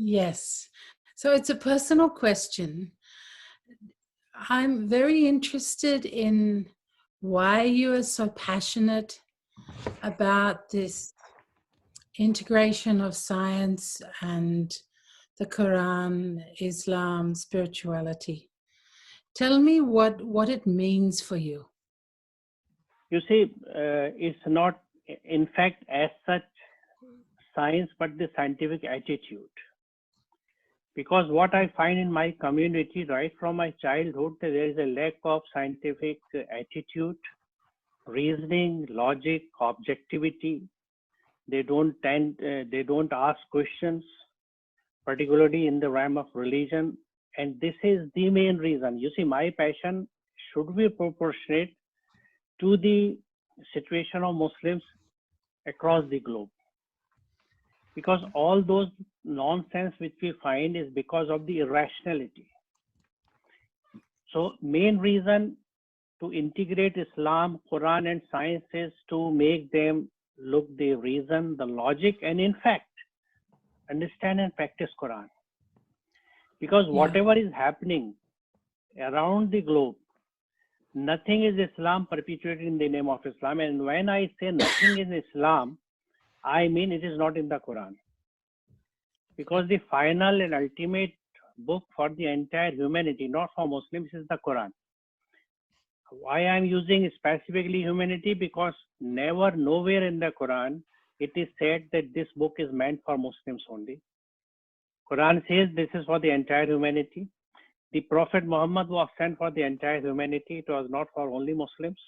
Yes. So it's a personal question. I'm very interested in why you are so passionate about this integration of science and the Quran, Islam, spirituality. Tell me what it means for you. You see, it's not, in fact, as such science, but the scientific attitude. Because what I find in my community, right from my childhood, there is a lack of scientific attitude, reasoning, logic, objectivity. They don't ask questions, particularly in the realm of religion. And this is the main reason. You see, my passion should be proportionate to the situation of Muslims across the globe. Because all those nonsense which we find is because of the irrationality. So main reason to integrate Islam, Quran and science is to make them look the reason, the logic, and in fact, understand and practice Quran. Because whatever is happening around the globe, nothing is Islam perpetuated in the name of Islam. And when I say nothing is Islam, I mean it is not in the Quran. Because the final and ultimate book for the entire humanity, not for Muslims, is the Quran. Why I am using specifically humanity? Because never, nowhere in the Quran, it is said that this book is meant for Muslims only. Quran says this is for the entire humanity. The Prophet Muhammad was sent for the entire humanity. It was not for only Muslims.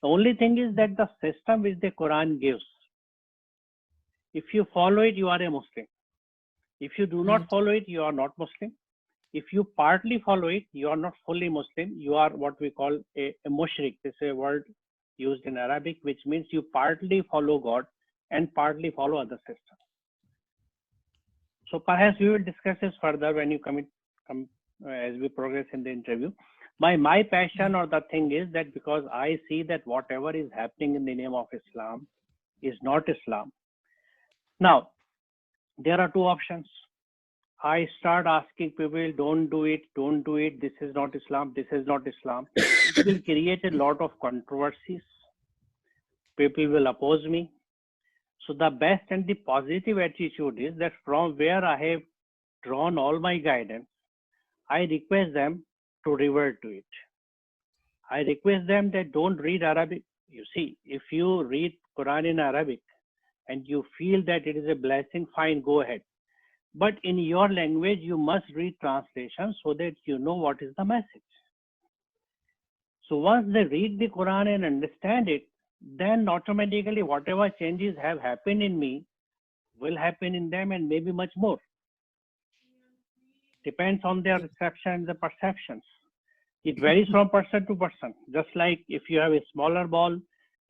The only thing is that the system which the Quran gives, if you follow it, you are a Muslim. If you do not follow it, you are not Muslim. If you partly follow it, you are not fully Muslim. You are what we call a mushrik. This is a word used in Arabic, which means you partly follow God and partly follow other systems. So perhaps we will discuss this further when you come as we progress in the interview. My passion or the thing is that because I see that whatever is happening in the name of Islam is not Islam. Now, there are two options. I start asking people, don't do it, this is not Islam, this is not Islam. It will create a lot of controversies. People will oppose me. So the best and the positive attitude is that from where I have drawn all my guidance, I request them to revert to it. I request them that don't read Arabic. You see, if you read Quran in Arabic and you feel that it is a blessing, fine, go ahead. But in your language, you must read translation so that you know what is the message. So once they read the Quran and understand it, then automatically whatever changes have happened in me will happen in them and maybe much more. Depends on their reception and the perceptions. It varies from person to person. Just like if you have a smaller ball,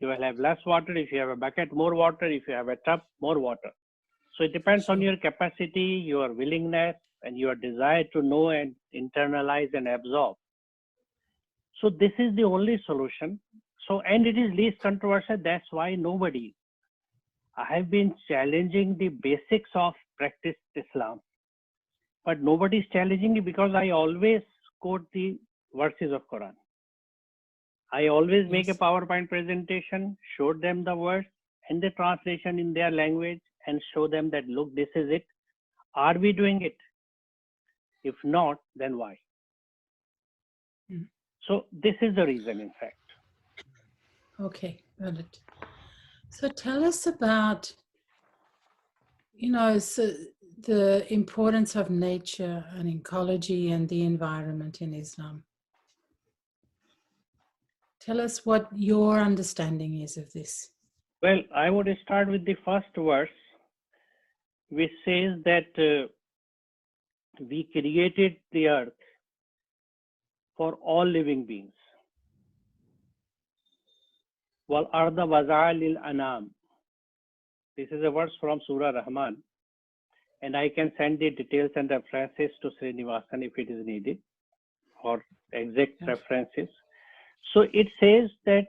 you will have less water. If you have a bucket, more water. If you have a tub, more water. So it depends on your capacity, your willingness, and your desire to know and internalize and absorb. So this is the only solution. So, and it is least controversial. That's why nobody. I have been challenging the basics of practice Islam, but nobody is challenging it because I always quote the verses of Quran. I always make a PowerPoint presentation, show them the words and the translation in their language and show them that, look, this is it. Are we doing it? If not, then why? So this is the reason, in fact. Okay, got it. So tell us about, so the importance of nature and ecology and the environment in Islam. Tell us what your understanding is of this. Well, I would start with the first verse, which says that we created the earth for all living beings. Wal arda waza'a lil anam. This is a verse from Surah Rahman, and I can send the details and references to Srinivasan if it is needed, or exact references. So it says that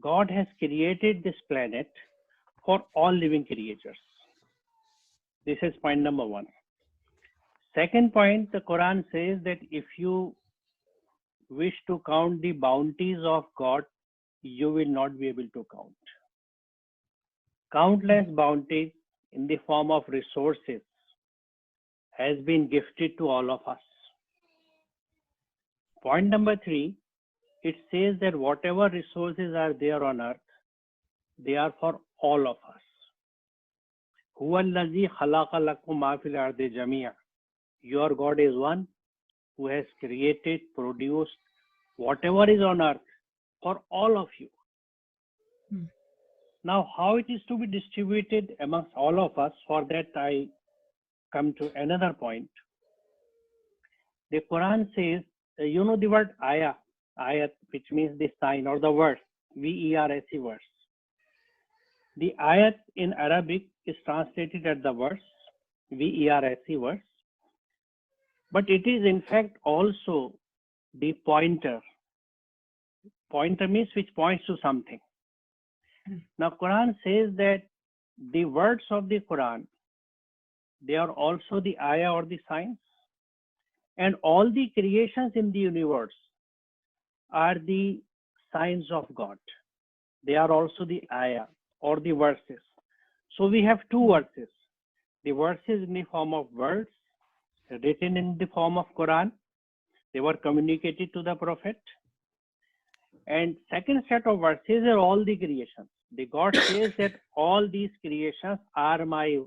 God has created this planet for all living creatures. This is point number one. Second point, the Quran says that if you wish to count the bounties of God, you will not be able to count. Countless bounties in the form of resources has been gifted to all of us. Point number 3, it says that whatever resources are there on earth, they are for all of us. Huwa allazi khalaqa lakum ma fil ardi jami'a. Your God is one who has created, produced whatever is on earth for all of you. Now, how it is to be distributed amongst all of us, for that I come to another point. The Quran says, you know the word ayah, ayat, which means the sign or the verse, V-E-R-S-E verse. The ayat in Arabic is translated as the verse, V-E-R-S-E verse, but it is in fact also the pointer. Pointer means which points to something. Now, Quran says that the words of the Quran, they are also the ayah or the signs, and all the creations in the universe are the signs of God. They are also the ayah or the verses. So we have two verses. The verses in the form of words written in the form of Quran. They were communicated to the Prophet. And second set of verses are all the creations. The God says that all these creations are my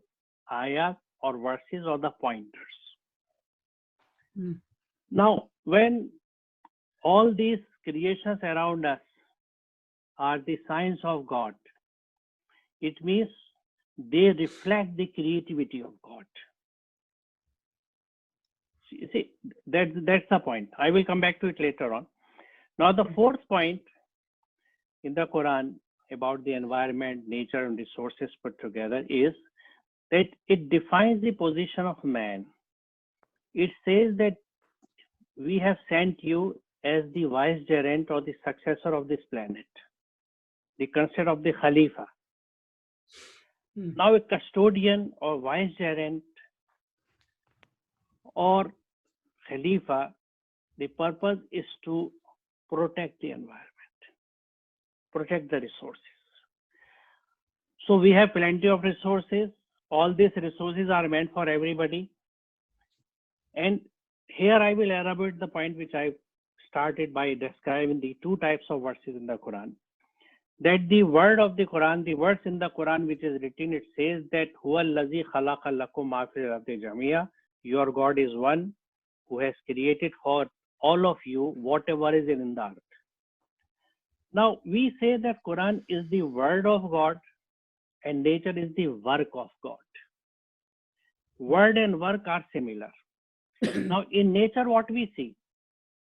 ayah or verses or the pointers. Now, when all these creations around us are the signs of God, it means they reflect the creativity of God. See, that's the point. I will come back to it later on. Now, the fourth point in the Quran about the environment, nature, and resources put together is that it defines the position of man. It says that we have sent you as the vicegerent or the successor of this planet, the concept of the Khalifa. Now, a custodian or vicegerent or Khalifa, the purpose is to protect the environment, protect the resources. So we have plenty of resources. All these resources are meant for everybody. And here I will elaborate the point which I started by describing the two types of verses in the Quran. That the word of the Quran, the verse in the Quran which is written, it says that Huwa allazi khalaqa lakum ma fil ardi jami'a. Your God is one who has created for all of you whatever is in the earth. Now, we say that Quran is the word of God and nature is the work of God. Word and work are similar. Now, in nature, what we see,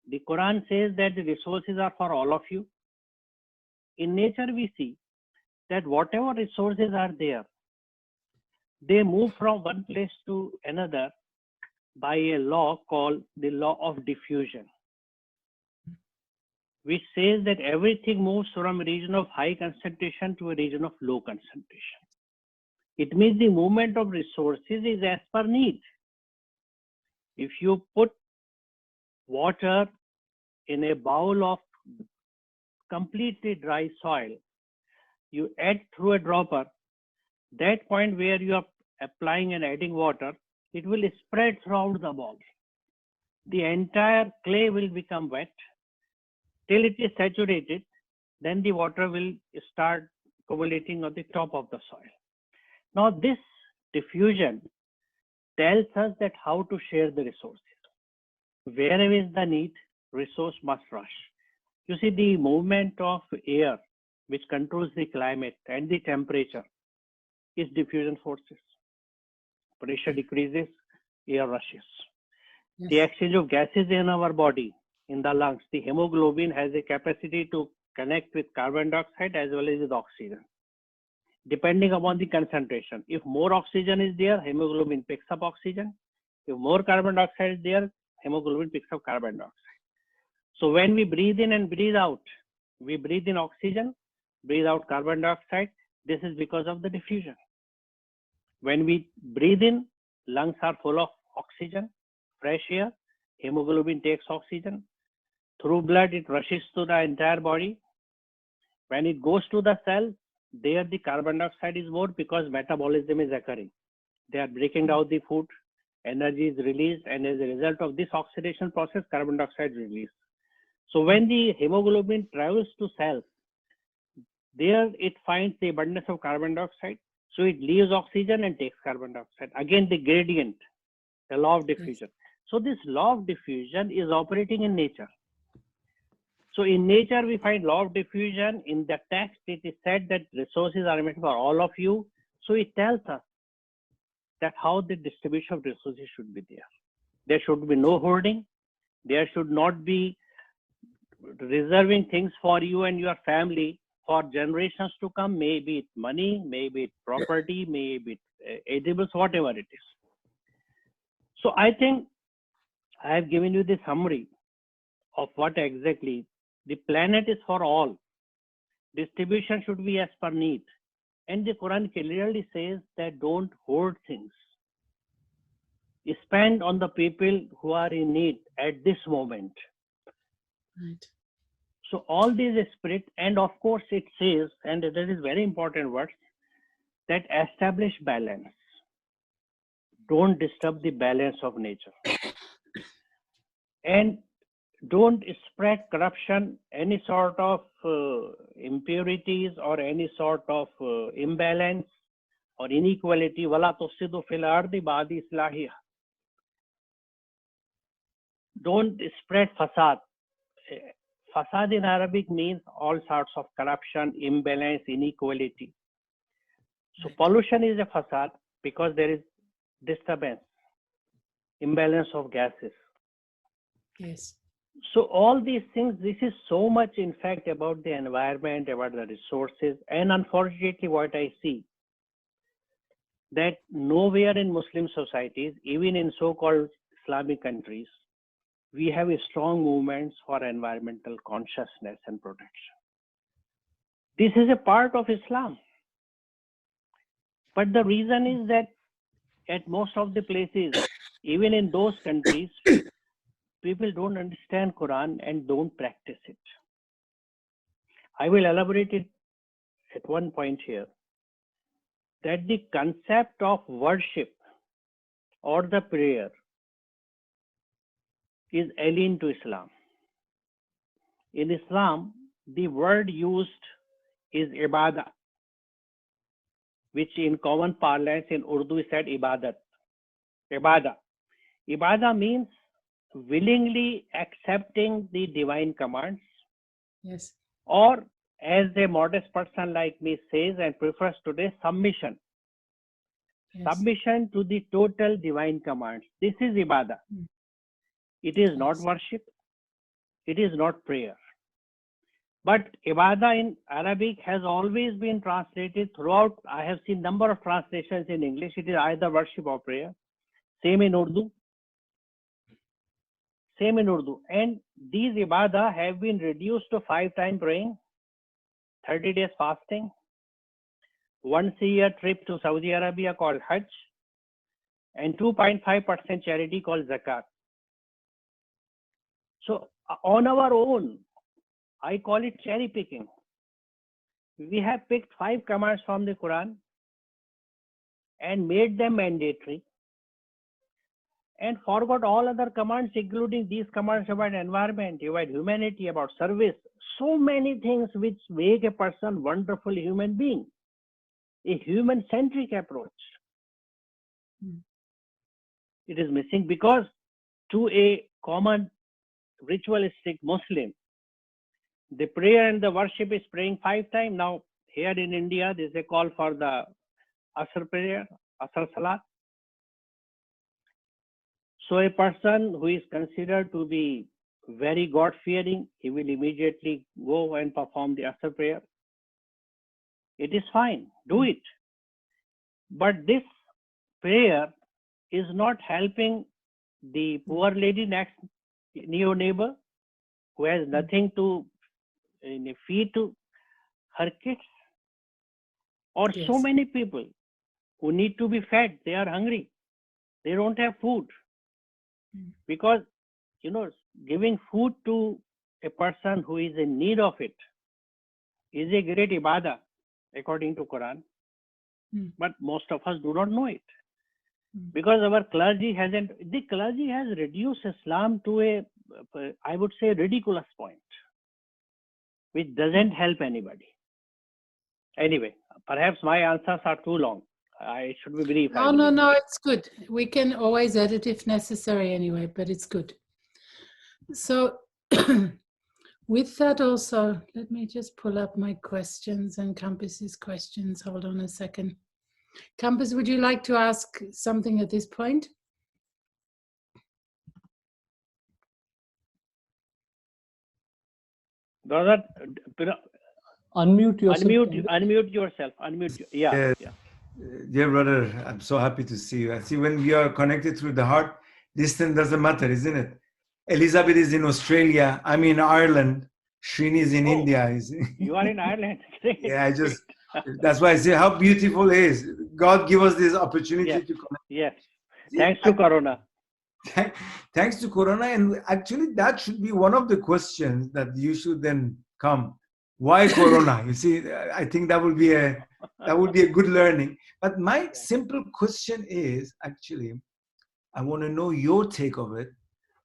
the Quran says that the resources are for all of you. In nature, we see that whatever resources are there, they move from one place to another by a law called the law of diffusion, which says that everything moves from a region of high concentration to a region of low concentration. It means the movement of resources is as per need. If you put water in a bowl of completely dry soil, you add through a dropper, that point where you are applying and adding water, it will spread throughout the bowl. The entire clay will become wet till it is saturated, then the water will start accumulating on the top of the soil. Now, this diffusion tells us that how to share the resources. Wherever is the need, resource must rush. You see, the movement of air, which controls the climate and the temperature, is diffusion forces. Pressure decreases, air rushes. Yes. The exchange of gases in our body, in the lungs, the hemoglobin has a capacity to connect with carbon dioxide as well as with oxygen, depending upon the concentration. If more oxygen is there, hemoglobin picks up oxygen. If more carbon dioxide is there, hemoglobin picks up carbon dioxide. So when we breathe in and breathe out, we breathe in oxygen, breathe out carbon dioxide. This is because of the diffusion. When we breathe in, lungs are full of oxygen. fresh air, hemoglobin takes oxygen. Through blood, it rushes to the entire body. When it goes to the cell, there the carbon dioxide is more because metabolism is occurring. They are breaking down the food, energy is released, and as a result of this oxidation process, carbon dioxide is released. So when the hemoglobin travels to cells, there it finds the abundance of carbon dioxide. So it leaves oxygen and takes carbon dioxide. Again, the gradient, the law of diffusion. So this law of diffusion is operating in nature. So in nature, we find law of diffusion. In the text, it is said that resources are meant for all of you. So it tells us that how the distribution of resources should be there. There should be no hoarding. There should not be reserving things for you and your family for generations to come. Maybe it's money, maybe it's property, maybe it's edibles, whatever it is. So I think I have given you the summary of what exactly the planet is for all. Distribution should be as per need. And the Quran clearly says that don't hoard things. Spend on the people who are in need at this moment. Right. So all these spirit, and of course it says, and that is very important word, that establish balance. Don't disturb the balance of nature. And don't spread corruption, any sort of impurities or any sort of imbalance or inequality. Wala tufsidu fil ardi ba'da islahiha. Don't spread fasad. Fasad in Arabic means all sorts of corruption, imbalance, inequality. So pollution is a fasad because there is disturbance, imbalance of gases. Yes. So all these things, this is so much in fact about the environment, about the resources. And unfortunately what I see, that nowhere in Muslim societies, even in so-called Islamic countries, we have a strong movements for environmental consciousness and protection. This is a part of Islam. But the reason is that at most of the places, even in those countries, people don't understand Quran and don't practice it. I will elaborate it at one point here, that the concept of worship or the prayer is alien to Islam. In Islam, the word used is ibadah, which in common parlance in Urdu is said ibadat. Ibadah. Ibadah means willingly accepting the divine commands. Yes. Or as a modest person like me says and prefers today, submission. Yes. Submission to the total divine commands. This is ibadah. It is not worship. It is not prayer. But ibadah in Arabic has always been translated throughout. I have seen number of translations in English. It is either worship or prayer. Same in Urdu. Same in Urdu. And these ibadah have been reduced to 5 times praying, 30 days fasting, once a year trip to Saudi Arabia called Hajj, and 2.5% charity called Zakat. So on our own, I call it cherry picking. We have picked 5 commands from the Quran and made them mandatory and forgot all other commands, including these commands about environment, about humanity, about service. So many things which make a person wonderful human being. A human-centric approach. It is missing because to a common ritualistic Muslim, the prayer and the worship is praying 5 times. Now, here in India, there is a call for the Asr prayer, Asr Salat. So a person who is considered to be very God-fearing, he will immediately go and perform the Asr prayer. It is fine, do it. But this prayer is not helping the poor lady next your neighbor who has nothing to feed to her kids, or so many people who need to be fed. They are hungry. They don't have food. Because, giving food to a person who is in need of it is a great ibadah according to Quran. But most of us do not know it. Because our clergy has reduced Islam to I would say, ridiculous point, which doesn't help anybody. Anyway, perhaps my answers are too long. I should be brief. No, it's good. We can always edit if necessary anyway, but it's good. So with that also, let me just pull up my questions and Campus's questions. Hold on a second. Campus, would you like to ask something at this point? Brother, unmute yourself. Unmute yourself. Yeah. Dear brother, I'm so happy to see you. I see when we are connected through the heart, distance doesn't matter, isn't it? Elizabeth is in Australia. I'm in Ireland. Srini is in India. You are in Ireland. Great. Yeah, that's why I say how beautiful it is. God give us this opportunity to connect. Yes. Thanks to Corona. Thanks to Corona. And actually, that should be one of the questions that you should then come. Why Corona? You see, I think that would be a good learning. But my simple question is, actually, I want to know your take of it.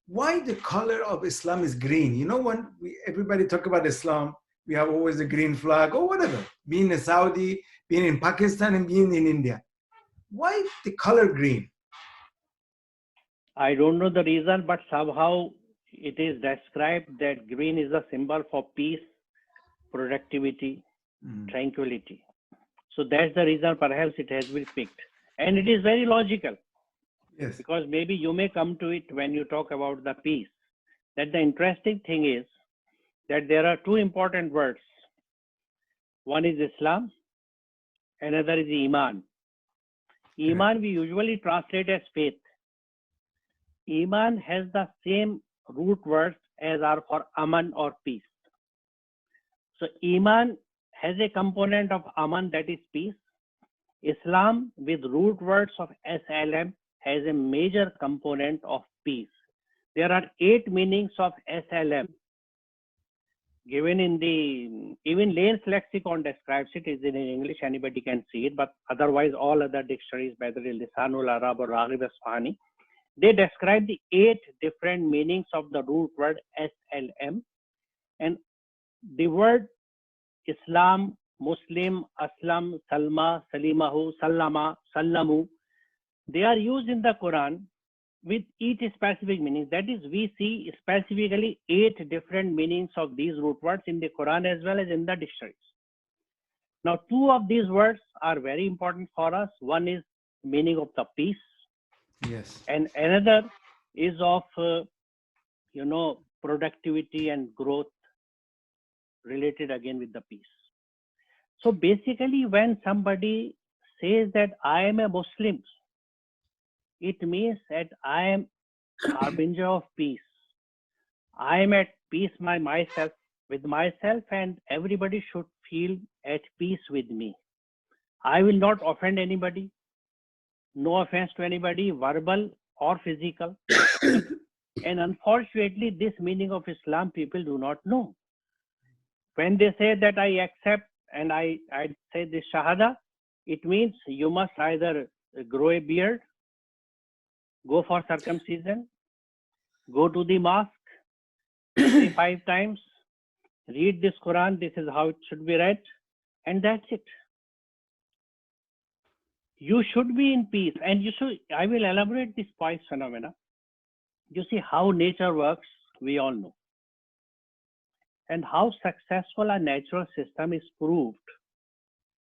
Why the color of Islam is green? When everybody talk about Islam, we have always a green flag or whatever. Being a Saudi, being in Pakistan, and being in India. Why the color green? I don't know the reason, but somehow it is described that green is a symbol for peace, productivity, tranquility. So that's the reason perhaps it has been picked. And it is very logical. Yes. Because maybe you may come to it when you talk about the peace. That the interesting thing is that there are two important words. One is Islam, another is Iman. Iman we usually translate as faith. Iman has the same root words as are for Aman or peace. So Iman has a component of Aman, that is peace. Islam with root words of SLM has a major component of peace. There are 8 meanings of SLM. Given in even Lane's lexicon describes it, is in English, anybody can see it, but otherwise all other dictionaries, whether it's Lisanul Arab or Raghib Asfahani, they describe the 8 different meanings of the root word SLM. And the word Islam, Muslim, Aslam, Salma, Salimahu, Sallama, Sallamu, they are used in the Quran with each specific meaning. That is, we see specifically 8 different meanings of these root words in the Quran as well as in the dictionaries. Now, 2 of these words are very important for us. One is meaning of the peace. Yes. And another is of, productivity and growth related again with the peace. So basically, when somebody says that I am a Muslim, it means that I am harbinger of peace. I am at peace with myself, and everybody should feel at peace with me. I will not offend anybody. No offense to anybody, verbal or physical. And unfortunately, this meaning of Islam people do not know. When they say that I accept and I say this Shahada, it means you must either grow a beard, go for circumcision, go to the mosque, say 5 times, read this Quran, this is how it should be read, and that's it. You should be in peace. And I will elaborate this Pice phenomena. You see how nature works, we all know. And how successful a natural system is proved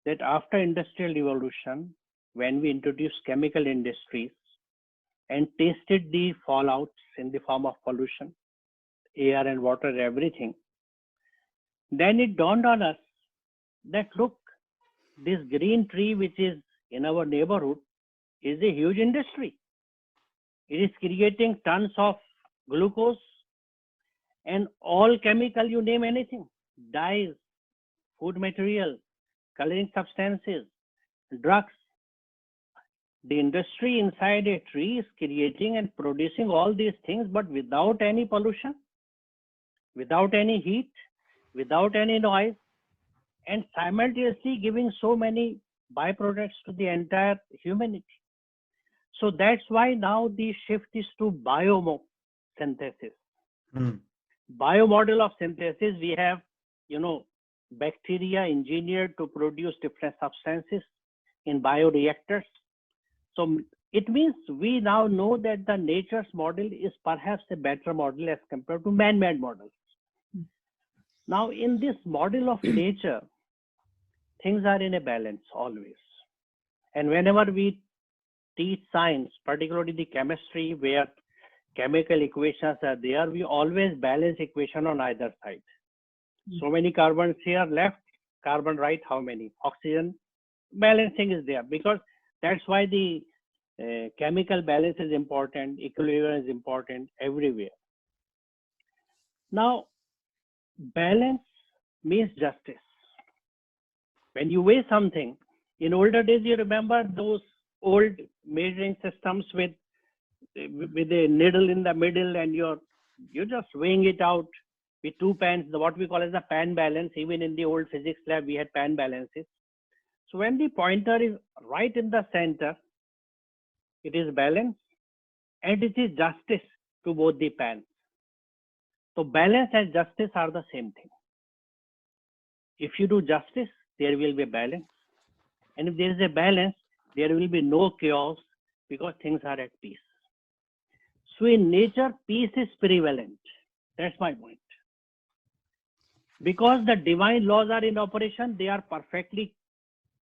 that after industrial revolution, when we introduced chemical industries and tasted the fallouts in the form of pollution, air and water, everything, then it dawned on us that look, this green tree which is in our neighborhood is a huge industry. It is creating tons of glucose and all chemical, you name anything, dyes, food material, coloring substances, drugs, The industry inside a tree is creating and producing all these things, but without any pollution, without any heat, without any noise, and simultaneously giving so many byproducts to the entire humanity. So that's why now the shift is to biosynthesis. Biomodel of synthesis, we have, bacteria engineered to produce different substances in bioreactors. So it means we now know that the nature's model is perhaps a better model as compared to man-made models. Now in this model of nature, things are in a balance always. And whenever we teach science, particularly the chemistry where chemical equations are there, we always balance equation on either side. So many carbons here left, carbon right, how many? Oxygen, balancing is there, because that's why the chemical balance is important, equilibrium is important everywhere. Now, balance means justice. When you weigh something, in older days, you remember those old measuring systems with a needle in the middle, and you're just weighing it out with two pans, what we call as the pan balance. Even in the old physics lab, we had pan balances. So when the pointer is right in the center, it is balance, and it is justice to both the pans. So balance and justice are the same thing. If you do justice, there will be balance. And if there is a balance, there will be no chaos, because things are at peace. So in nature, peace is prevalent. That's my point. Because the divine laws are in operation, they are perfectly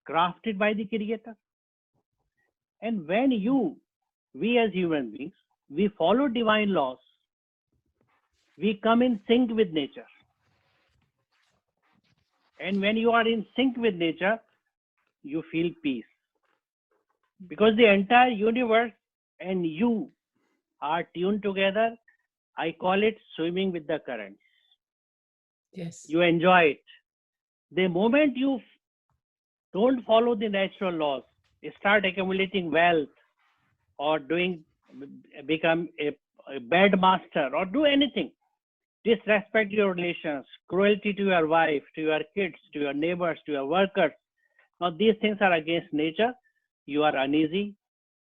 crafted by the Creator. And when we as human beings, we follow divine laws, we come in sync with nature. And when you are in sync with nature, you feel peace. Because the entire universe and you are tuned together. I call it swimming with the currents. Yes. You enjoy it. The moment you don't follow the natural laws, you start accumulating wealth or become a bad master or do anything, disrespect your relations, cruelty to your wife, to your kids, to your neighbors, to your workers. Now these things are against nature. You are uneasy,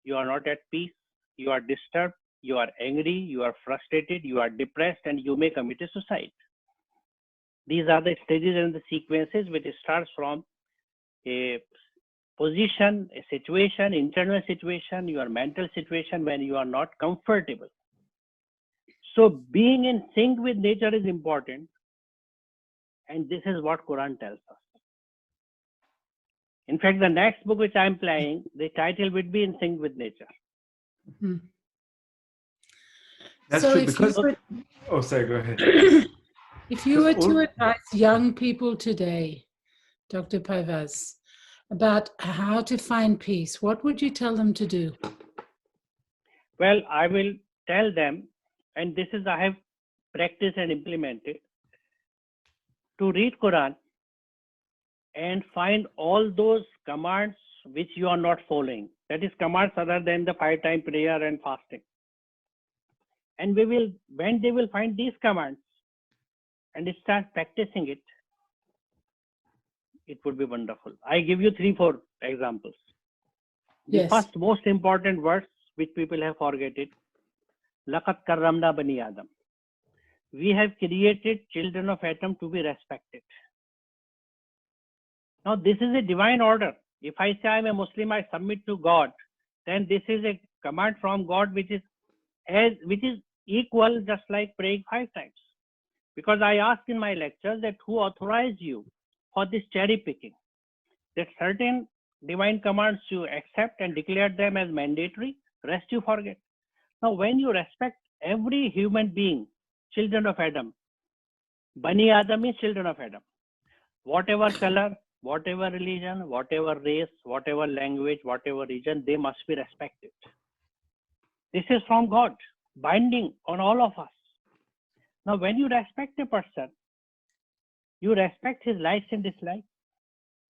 you are not at peace, you are disturbed, you are angry, you are frustrated, you are depressed, and you may commit a suicide. These are the stages and the sequences which starts from a position, a situation, internal situation, your mental situation when you are not comfortable. So being in sync with nature is important, and this is what Quran tells us. In fact, the next book which I am planning, the title would be In Sync with Nature. Hmm. That's So true, if because you were, oh, sorry, go ahead. if you were Because to advise young people today, Dr. Paivaz, about how to find peace, what would you tell them to do? Well, I will tell them, and this is I have practiced and implemented, to read Quran and find all those commands which you are not following. That is commands other than the 5-time prayer and fasting. And when they will find these commands and start practicing it, it would be wonderful. I give you 3-4 examples. The Yes. first most important verse which people have forgotten, Laqad karramna bani Adam. We have created children of Adam to be respected. Now this is a divine order. If I say I'm a Muslim, I submit to God, then this is a command from God which is equal, just like praying 5 times. Because I ask in my lectures that who authorized you for this cherry picking? That certain divine commands you accept and declare them as mandatory, rest you forget. Now when you respect every human being, children of Adam, Bani Adam is children of Adam. Whatever color, whatever religion, whatever race, whatever language, whatever region, they must be respected. This is from God, binding on all of us. Now, when you respect a person, you respect his likes and dislikes.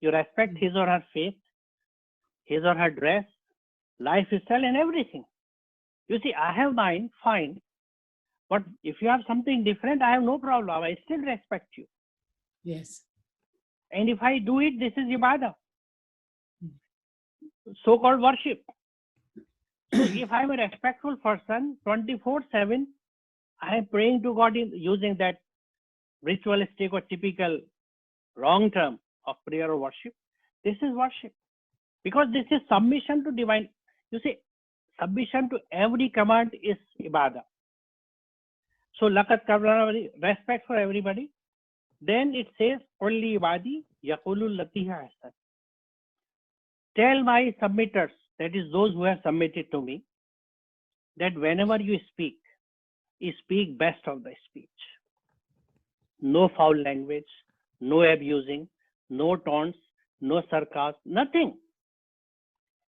You respect his or her faith, his or her dress, lifestyle and everything. You see, I have mine, fine. But if you have something different, I have no problem. I still respect you. Yes. And if I do it, this is ibadah, so-called worship. So if I'm a respectful person, 24/7, I am praying to God in using that ritualistic or typical wrong term of prayer or worship. This is worship. Because this is submission to divine. You see, submission to every command is ibadah. So laqad karramna, respect for everybody. Then it says, "Qulli ibadi yaqulu allati hiya ahsan." Tell my submitters, that is those who have submitted to me, that whenever you speak best of the speech. No foul language, no abusing, no taunts, no sarcasm, nothing.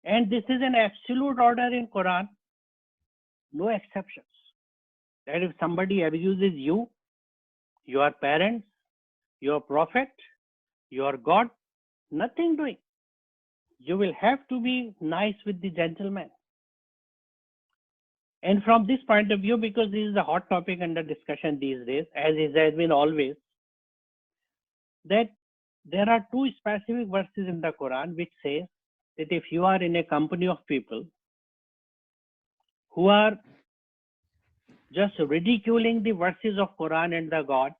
And this is an absolute order in Quran, no exceptions. That if somebody abuses you, your parents, your prophet, your God, nothing doing. You will have to be nice with the gentleman. And from this point of view, because this is a hot topic under discussion these days, as it has been always, that there are two specific verses in the Quran which say that if you are in a company of people who are just ridiculing the verses of Quran and the God,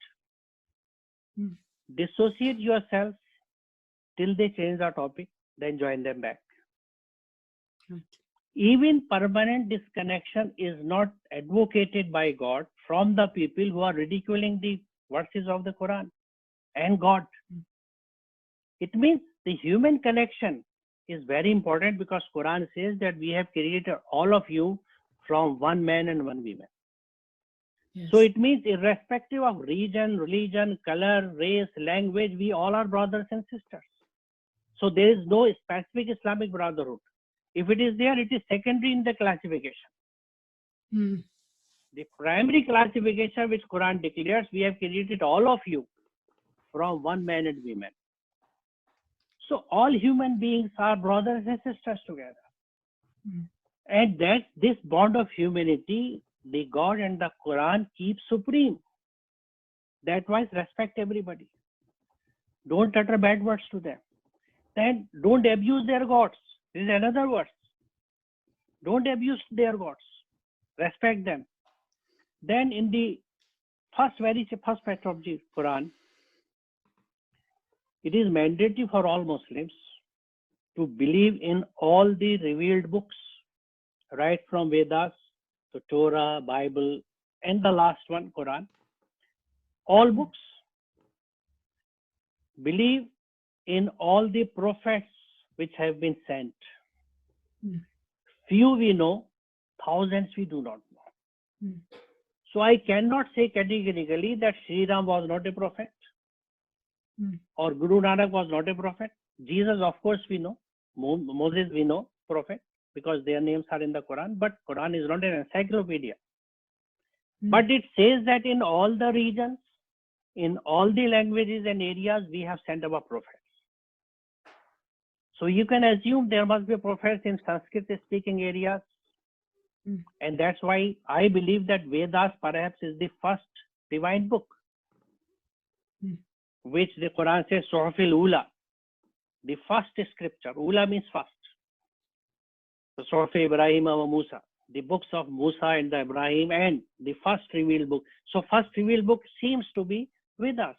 dissociate yourself till they change the topic, then join them back. Right. Even permanent disconnection is not advocated by God from the people who are ridiculing the verses of the Quran and God. It means the human connection is very important, because Quran says that we have created all of you from one man and one woman. Yes. So it means irrespective of region, religion, color, race, language, we all are brothers and sisters. So there is no specific Islamic brotherhood. If it is there, it is secondary in the classification. The primary classification which Quran declares, we have created all of you from one man and woman. So all human beings are brothers and sisters together. And that this bond of humanity, the God and the Quran keep supreme. That why respect everybody. Don't utter bad words to them. Then don't abuse their gods. This is another verse. Don't abuse their gods. Respect them. Then in the first part of the Quran, it is mandatory for all Muslims to believe in all the revealed books, right from Vedas to Torah, Bible, and the last one, Quran. All books. Believe in all the prophets which have been sent. Few we know, thousands we do not know. So I cannot say categorically that Sri Ram was not a prophet or Guru Nanak was not a prophet. Jesus, of course, we know. Moses, we know, prophet, because their names are in the Quran. But Quran is not an encyclopedia. But it says that in all the regions, in all the languages and areas, we have sent our prophets. So you can assume there must be prophets in Sanskrit-speaking areas. And that's why I believe that Vedas perhaps is the first divine book, which the Quran says, Suhufil Ula, the first scripture. Ula means first. So Suhuf Ibrahim wa Musa, the books of Musa and the Ibrahim, and the first revealed book. So first revealed book seems to be Vedas.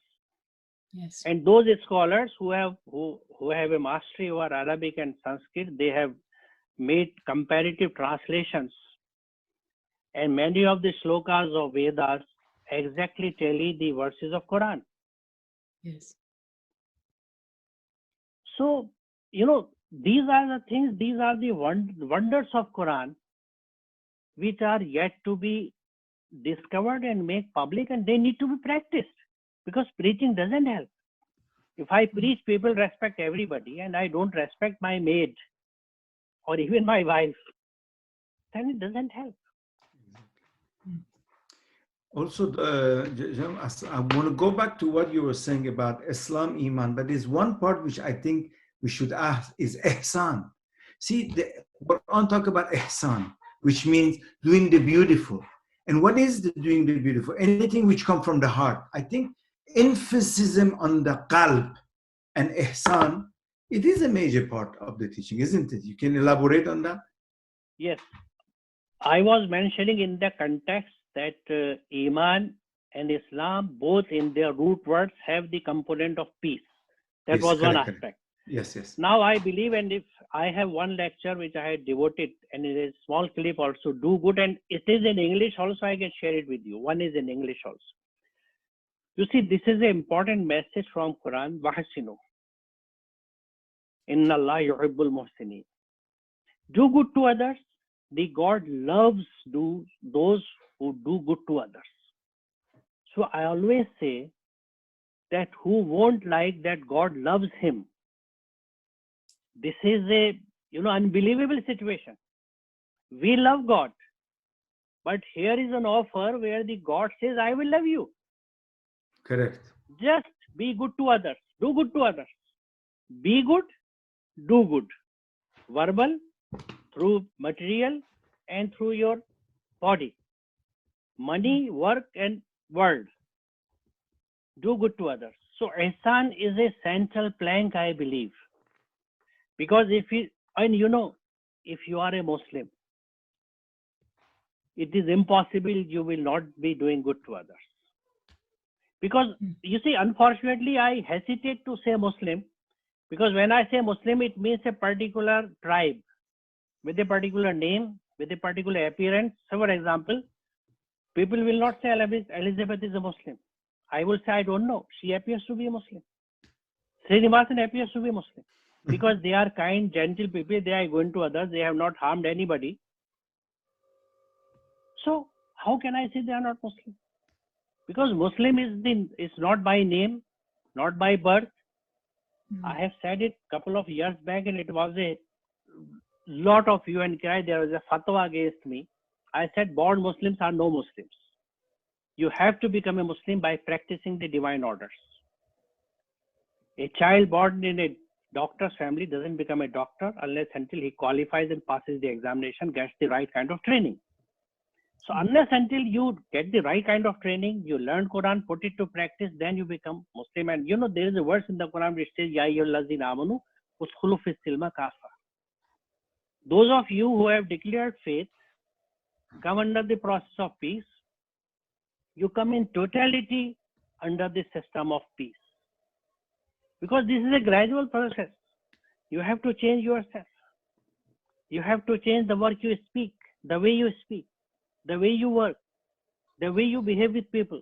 Yes. And those scholars who have a mastery over Arabic and Sanskrit, they have made comparative translations. And many of the slokas of Vedas exactly tally the verses of Quran. Yes. So, these are the things, these are the wonders of Quran, which are yet to be discovered and made public, and they need to be practiced, because preaching doesn't help. If I preach, people respect everybody, and I don't respect my maid or even my wife, then it doesn't help. Also, I want to go back to what you were saying about Islam, Iman. But there's one part which I think we should ask is ihsan. See, the Quran talk about ihsan, which means doing the beautiful. And what is the doing the beautiful? Anything which come from the heart. I think emphasis on the qalb and ihsan, it is a major part of the teaching, isn't it? You can elaborate on that? Yes. I was mentioning in the context that Iman and Islam, both in their root words, have the component of peace. That Yes, was one correct, aspect. correct. Yes, yes. Now I believe, and if I have one lecture which I had devoted, and it is a small clip also, do good, and it is in English also, I can share it with you. One is in English also. You see, this is an important message from Quran, Wahsinu. Inna Allah yuhibbul muhsinin. Do good to others. The God loves those who do good to others. So I always say that who won't like that God loves him? This is a unbelievable situation. We love God, but here is an offer where the God says, I will love you. Correct. Just be good to others. Do good to others. Be good, do good. Verbal, through material, and through your body. Money, work, and word. Do good to others. So ihsan is a central plank, I believe. Because if you are a Muslim, it is impossible you will not be doing good to others. Because you see, unfortunately, I hesitate to say Muslim, because when I say Muslim, it means a particular tribe with a particular name, with a particular appearance. So for example, people will not say Elizabeth is a Muslim. I will say, I don't know. She appears to be a Muslim. Srinivasan appears to be a Muslim. Because they are kind, gentle people, they are going to others, they have not harmed anybody. So how can I say they are not Muslim? Because Muslim is not by name, not by birth. I have said it a couple of years back, and it was a lot of you and cry. There was a fatwa against me. I said born Muslims are no Muslims. You have to become a Muslim by practicing the divine orders. A child born in a doctor's family doesn't become a doctor unless until he qualifies and passes the examination, gets the right kind of training. So unless until you get the right kind of training, you learn Quran, put it to practice, then you become Muslim. And there is a verse in the Quran which says, Ya ayyuhallazina amanu udkhulu fis silma kafa. Those of you who have declared faith, come under the process of peace. You come in totality under the system of peace. Because this is a gradual process. You have to change yourself. You have to change the work you speak, the way you speak, the way you work, the way you behave with people.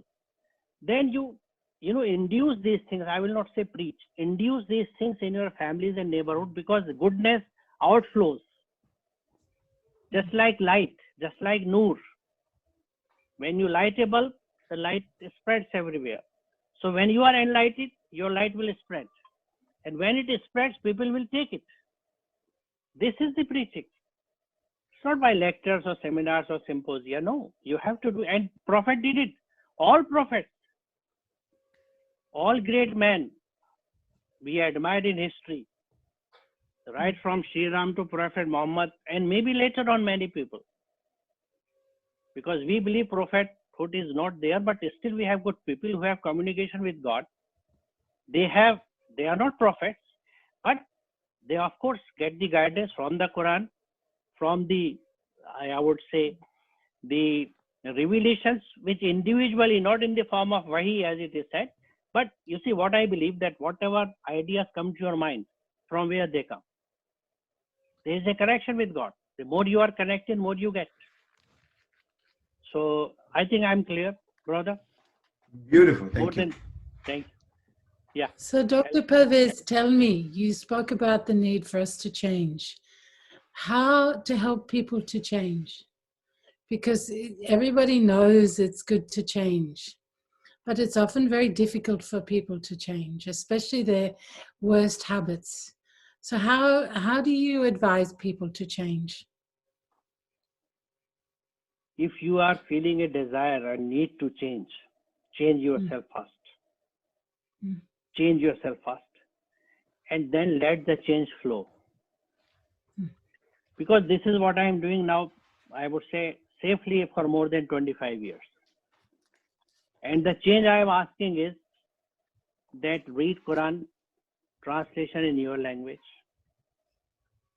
Then you induce these things. I will not say preach. Induce these things in your families and neighborhood, because goodness outflows. Just like light, just like Noor. When you light a bulb, the light spreads everywhere. So when you are enlightened, your light will spread. And when it spreads, people will take it. This is the preaching. It's not by lectures or seminars or symposia. No, you have to do. And Prophet did it. All prophets, all great men we admired in history, right from Sri Ram to Prophet Muhammad, and maybe later on many people. Because we believe prophethood is not there, but still we have good people who have communication with God. They are not prophets, but they of course get the guidance from the Quran, from the, I would say, the revelations which individually, not in the form of wahi as it is said, but you see what I believe, that whatever ideas come to your mind, from where they come. There is a connection with God. The more you are connected, more you get. So I think I'm clear, brother. Beautiful. Thank you. Thank you. Yeah. So Dr. Pervez, tell me, you spoke about the need for us to change. How to help people to change? Because everybody knows it's good to change, but it's often very difficult for people to change, especially their worst habits. So how do you advise people to change? If you are feeling a desire and need to change yourself first. Change yourself first. And then let the change flow. Because this is what I am doing now, I would say safely for more than 25 years. And the change I am asking is that read Quran translation in your language,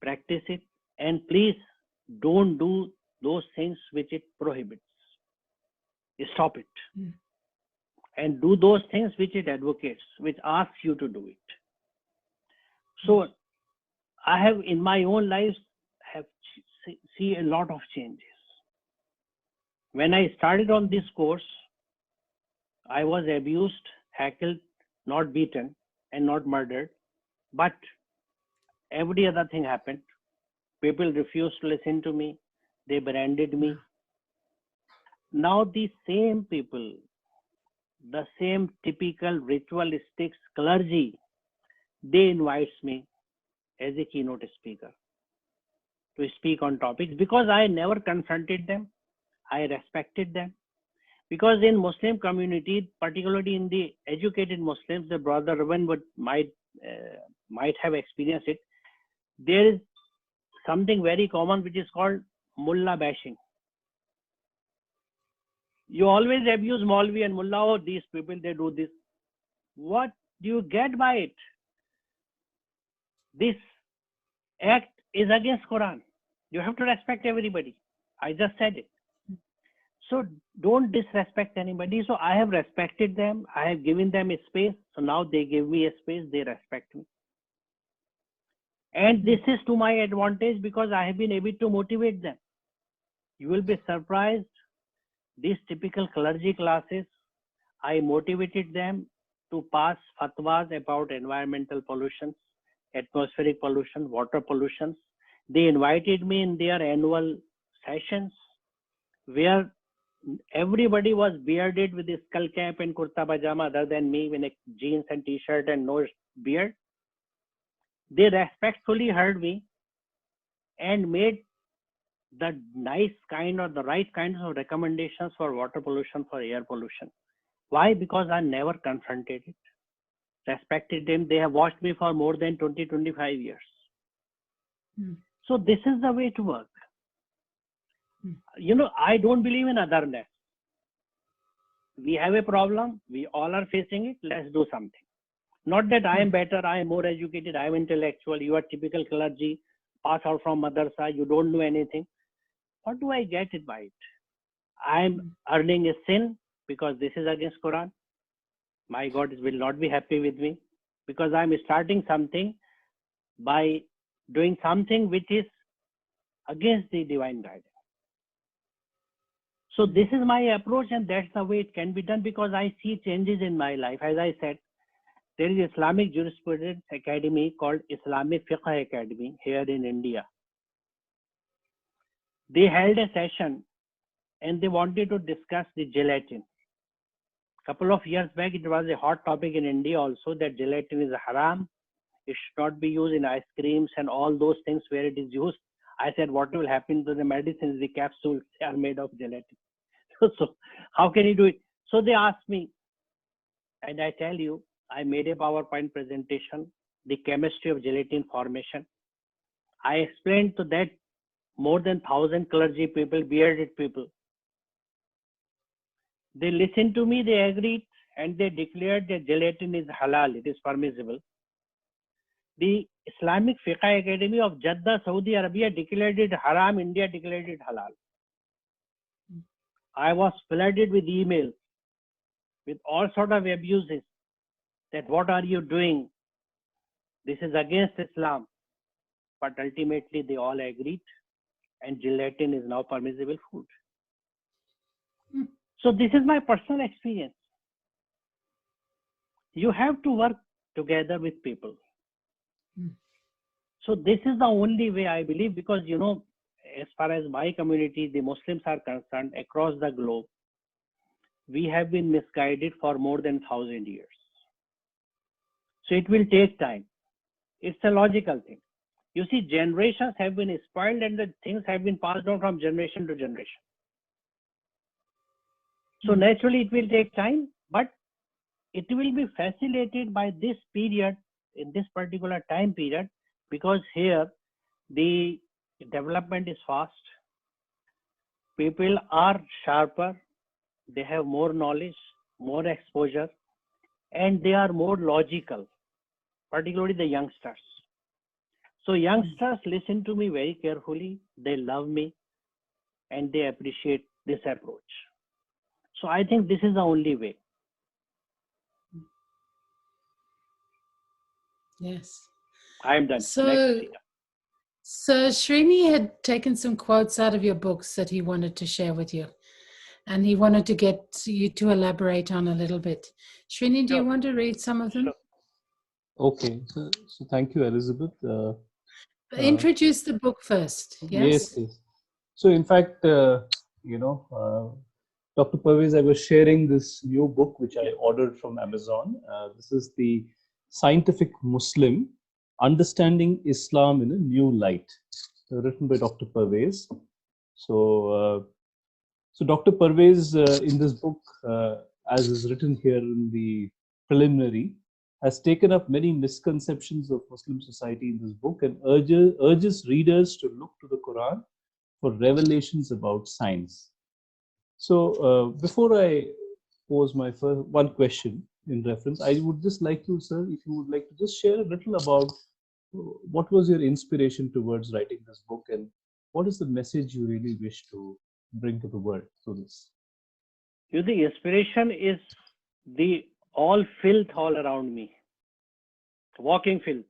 practice it, and please don't do those things which it prohibits. Stop it. And do those things which it advocates, which asks you to do it. So I have in my own life have see a lot of changes. When I started on this course, I was abused, heckled, not beaten, and not murdered. But every other thing happened. People refused to listen to me. They branded me. Now these same people, the same typical ritualistic clergy, they invite me as a keynote speaker to speak on topics because I never confronted them. I respected them. Because in Muslim community, particularly in the educated Muslims, the brother Ravan might have experienced it. There is something very common which is called mullah bashing. You always abuse Maulvi and mullah, oh, these people, they do this. What do you get by it? This act is against Quran. You have to respect everybody. I just said it. So don't disrespect anybody. So I have respected them. I have given them a space. So now they give me a space. They respect me. And this is to my advantage because I have been able to motivate them. You will be surprised. These typical clergy classes, I motivated them to pass fatwas about environmental pollution, atmospheric pollution, water pollution. They invited me in their annual sessions where everybody was bearded with a skull cap and kurta pajama other than me with a jeans and t-shirt and no beard. They respectfully heard me and made the nice kind or the right kinds of recommendations for water pollution, for air pollution. Why? Because I never confronted it, respected them. They have watched me for more than 20-25 years. So this is the way to work. You know, I don't believe in otherness. We have a problem. We all are facing it. Let's do something. Not that I am better, I am more educated, I am intellectual, you are typical clergy, pass out from madrasa, you don't know anything. What do I get it by it? I am earning a sin because this is against Quran. My God will not be happy with me because I am starting something by doing something which is against the divine guidance. So this is my approach and that's the way it can be done because I see changes in my life. As I said, there is Islamic Jurisprudence Academy called Islamic Fiqh Academy here in India. They held a session and they wanted to discuss the gelatin. Couple of years back, it was a hot topic in India also that gelatin is haram. It should not be used in ice creams and all those things where it is used. I said, what will happen to the medicines? The capsules are made of gelatin. So how can you do it? So they asked me, and I tell you, I made a PowerPoint presentation, the chemistry of gelatin formation. I explained to that more than 1,000 clergy people, bearded people. They listened to me, they agreed, and they declared that gelatin is halal, it is permissible. The Islamic Fiqh Academy of Jeddah, Saudi Arabia declared it haram, India declared it halal. I was flooded with emails, with all sort of abuses, that what are you doing? This is against Islam. But ultimately they all agreed and gelatin is now permissible food. So this is my personal experience. You have to work together with people. So this is the only way I believe because, you know, as far as my community, the Muslims are concerned across the globe, we have been misguided for more than 1,000 years. So it will take time. It's a logical thing. You see, generations have been spoiled and the things have been passed on from generation to generation. So naturally it will take time, but it will be facilitated by this period, in this particular time period, because here the development is fast. People are sharper. They have more knowledge, more exposure, and they are more logical, particularly the youngsters. So youngsters listen to me very carefully. They love me and they appreciate this approach. So I think this is the only way. Yes. I am done. So Srini had taken some quotes out of your books that he wanted to share with you. And he wanted to get you to elaborate on a little bit. Srini, do you Sure. want to read some of them? Sure. Okay, so thank you, Elizabeth. Introduce the book first. Yes. Yes. So in fact, Dr. Pervez, I was sharing this new book which I ordered from Amazon. This is the Scientific Muslim, Understanding Islam in a New Light, written by Dr. Pervez. So Dr. Pervez, in this book, as is written here in the preliminary, has taken up many misconceptions of Muslim society in this book and urges readers to look to the Quran for revelations about science. So before I pose my first one question in reference, I would just like you, sir, if you would like to just share a little about what was your inspiration towards writing this book and what is the message you really wish to bring to the world through this? You think inspiration is the all filth all around me, walking filth.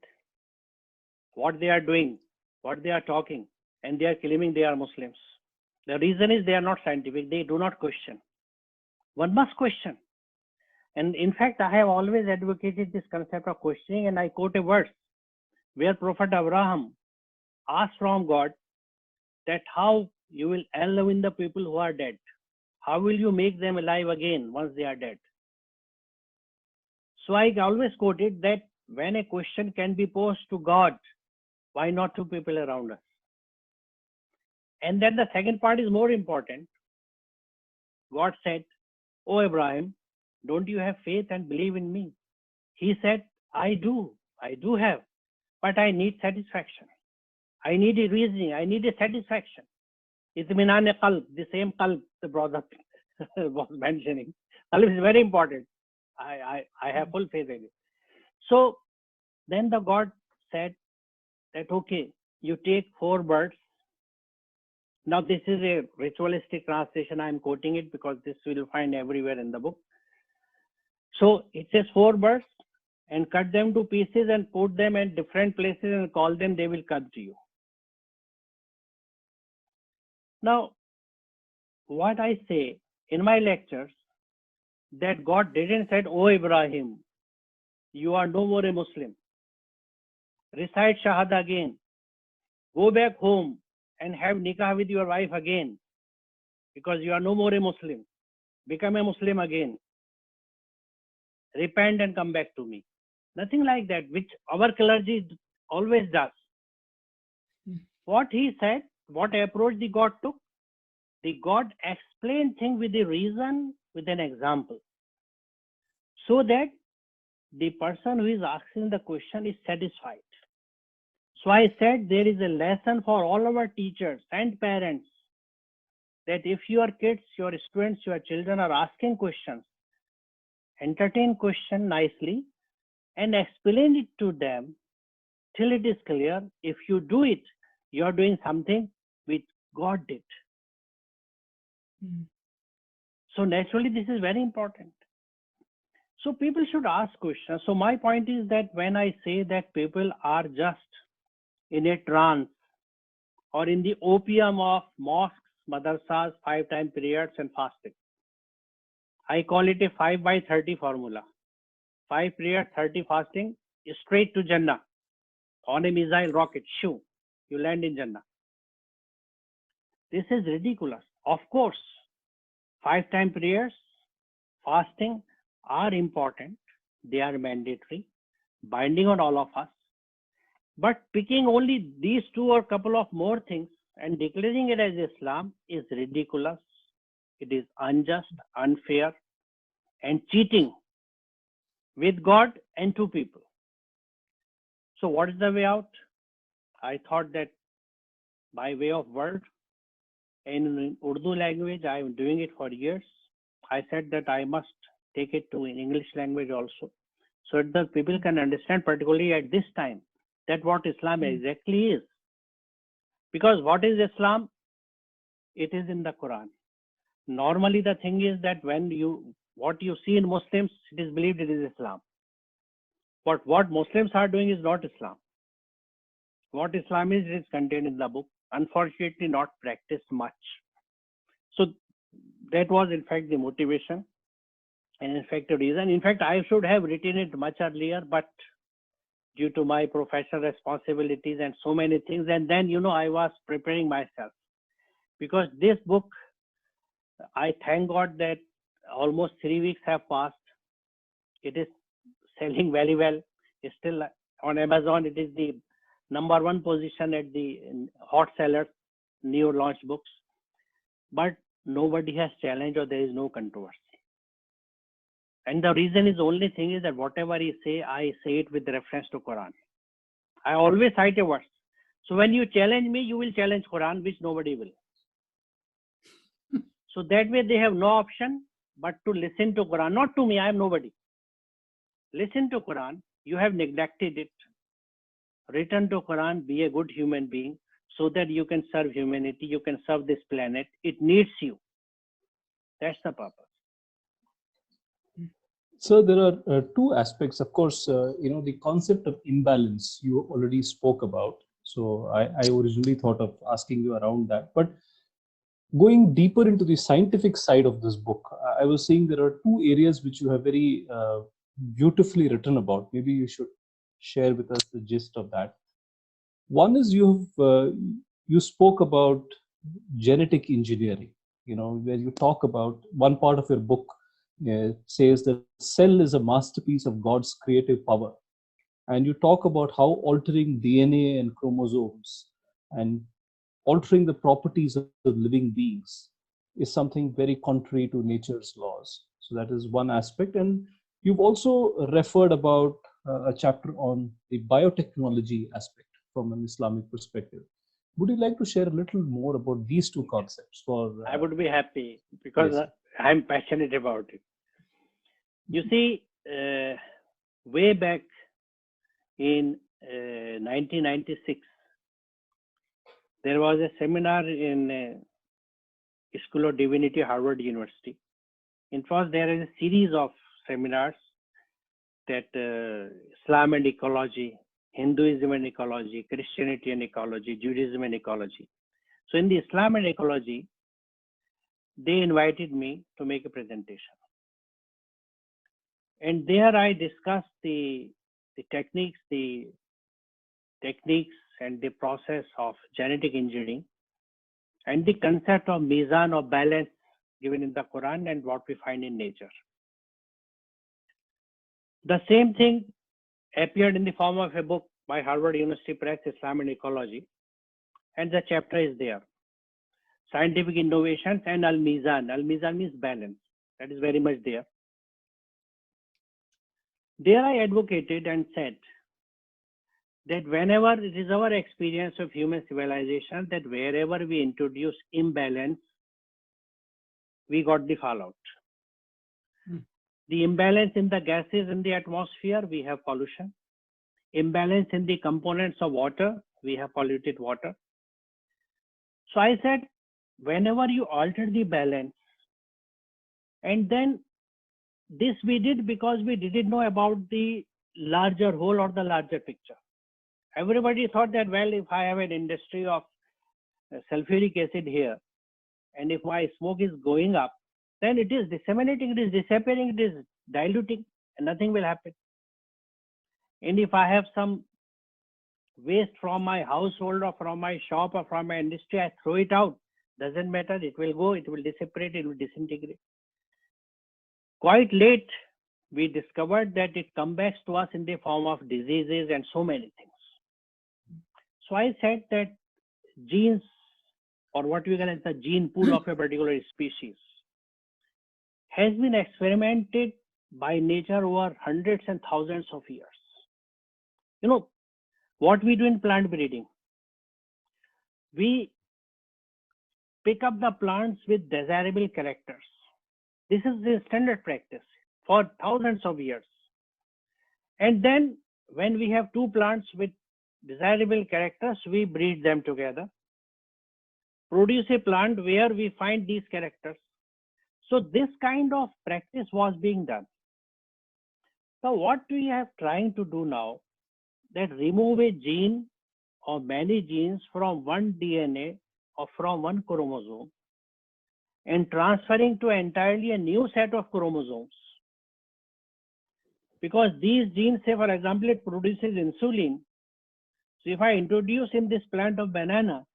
What they are doing, what they are talking, and they are claiming they are Muslims. The reason is they are not scientific. They do not question. One must question. And in fact, I have always advocated this concept of questioning, and I quote a verse where Prophet Abraham asked from God that how you will enliven the people who are dead. How will you make them alive again once they are dead? So I always quoted that when a question can be posed to God, why not to people around us? And then the second part is more important. God said, "Oh Abraham, don't you have faith and believe in me?" He said, I do have, but I need satisfaction. I need a reasoning, I need a satisfaction. Itminan qalb, the same qalb the brother was mentioning. Qalb is very important. I have full faith in it. So then the God said that, okay, you take 4 birds. Now this is a ritualistic translation. I am quoting it because this you will find everywhere in the book. So it says 4 birds and cut them to pieces and put them in different places and call them, they will come to you. Now, what I say in my lectures, that God didn't say, "Oh Ibrahim, you are no more a Muslim. Recite Shahada again. Go back home and have nikah with your wife again, because you are no more a Muslim. Become a Muslim again. Repent and come back to me." Nothing like that, which our clergy always does. What he said, what approach the God took, the God explained things with a reason, with an example, so that the person who is asking the question is satisfied. So I said there is a lesson for all our teachers and parents, that if your kids, your students, your children are asking questions, entertain question nicely and explain it to them till it is clear. If you do it, you are doing something which God did. So naturally, this is very important. So people should ask questions. So my point is that when I say that people are just in a trance or in the opium of mosques, madrasas, 5-time prayers and fasting, I call it a 5/30 formula. 5 prayers, 30 fasting, straight to Jannah. On a missile rocket, shoo, you land in Jannah. This is ridiculous. Of course, 5-time prayers, fasting are important. They are mandatory, binding on all of us. But picking only these 2 or couple of more things and declaring it as Islam is ridiculous. It is unjust, unfair, and cheating with God and to people. So what is the way out? I thought that by way of word. In Urdu language, I am doing it for years. I said that I must take it to in English language also, so that the people can understand, particularly at this time, that what Islam exactly is. Because what is Islam? It is in the Quran. Normally, the thing is that what you see in Muslims, it is believed it is Islam. But what Muslims are doing is not Islam. What Islam is contained in the book. Unfortunately, not practiced much. So that was in fact the motivation, and in fact the reason. In fact, I should have written it much earlier, but due to my professional responsibilities and so many things, and then I was preparing myself, because this book, I thank God that almost 3 weeks have passed. It is selling very well. It's still on Amazon. It is the #1 position at the hot sellers, new launch books. But nobody has challenged, or there is no controversy. And the reason is, only thing is that whatever I say it with reference to Quran. I always cite a verse. So when you challenge me, you will challenge Quran, which nobody will. So that way they have no option but to listen to Quran. Not to me, I am nobody. Listen to Quran. You have neglected it. Return to Quran, be a good human being, so that you can serve humanity, you can serve this planet. It needs you. That's the purpose. So there are two aspects. Of course, the concept of imbalance you already spoke about. So I originally thought of asking you around that. But going deeper into the scientific side of this book, I was saying there are two areas which you have very beautifully written about. Maybe you should share with us the gist of that. One is you spoke about genetic engineering, where you talk about one part of your book says that cell is a masterpiece of God's creative power. And you talk about how altering DNA and chromosomes and altering the properties of living beings is something very contrary to nature's laws. So that is one aspect. And you've also referred about a chapter on the biotechnology aspect from an Islamic perspective. Would you like to share a little more about these two concepts? I would be happy, because Yes. I'm passionate about it. You see, way back in 1996, there was a seminar in School of Divinity, Harvard University. In fact, there is a series of seminars that Islam and ecology, Hinduism and ecology, Christianity and ecology, Judaism and ecology. So in the Islam and ecology, they invited me to make a presentation. And there I discussed the techniques and the process of genetic engineering, and the concept of mizan, or balance, given in the Quran and what we find in nature. The same thing appeared in the form of a book by Harvard University Press, Islam and Ecology, and the chapter is there. Scientific Innovations and Al-Mizan. Al-Mizan means balance. That is very much there. There I advocated and said that whenever it is our experience of human civilization that wherever we introduce imbalance, we got the fallout. The imbalance in the gases in the atmosphere, we have pollution. Imbalance in the components of water, we have polluted water. So I said, whenever you alter the balance, and then this we did because we didn't know about the larger whole or the larger picture. Everybody thought that, well, if I have an industry of sulfuric acid here, and if my smoke is going up, then it is disseminating, it is disappearing, it is diluting, and nothing will happen. And if I have some waste from my household or from my shop or from my industry, I throw it out. Doesn't matter, it will go, it will dissipate, it will disintegrate. Quite late, we discovered that it comes back to us in the form of diseases and so many things. So I said that genes, or what we call as the gene pool of a particular species, has been experimented by nature over hundreds and thousands of years. You know, what we do in plant breeding, we pick up the plants with desirable characters. This is the standard practice for thousands of years. And then when we have two plants with desirable characters, we breed them together, produce a plant where we find these characters. So this kind of practice was being done. So what we are trying to do now, that remove a gene or many genes from one DNA or from one chromosome and transferring to entirely a new set of chromosomes. Because these genes, say for example, it produces insulin. So if I introduce in this plant of banana,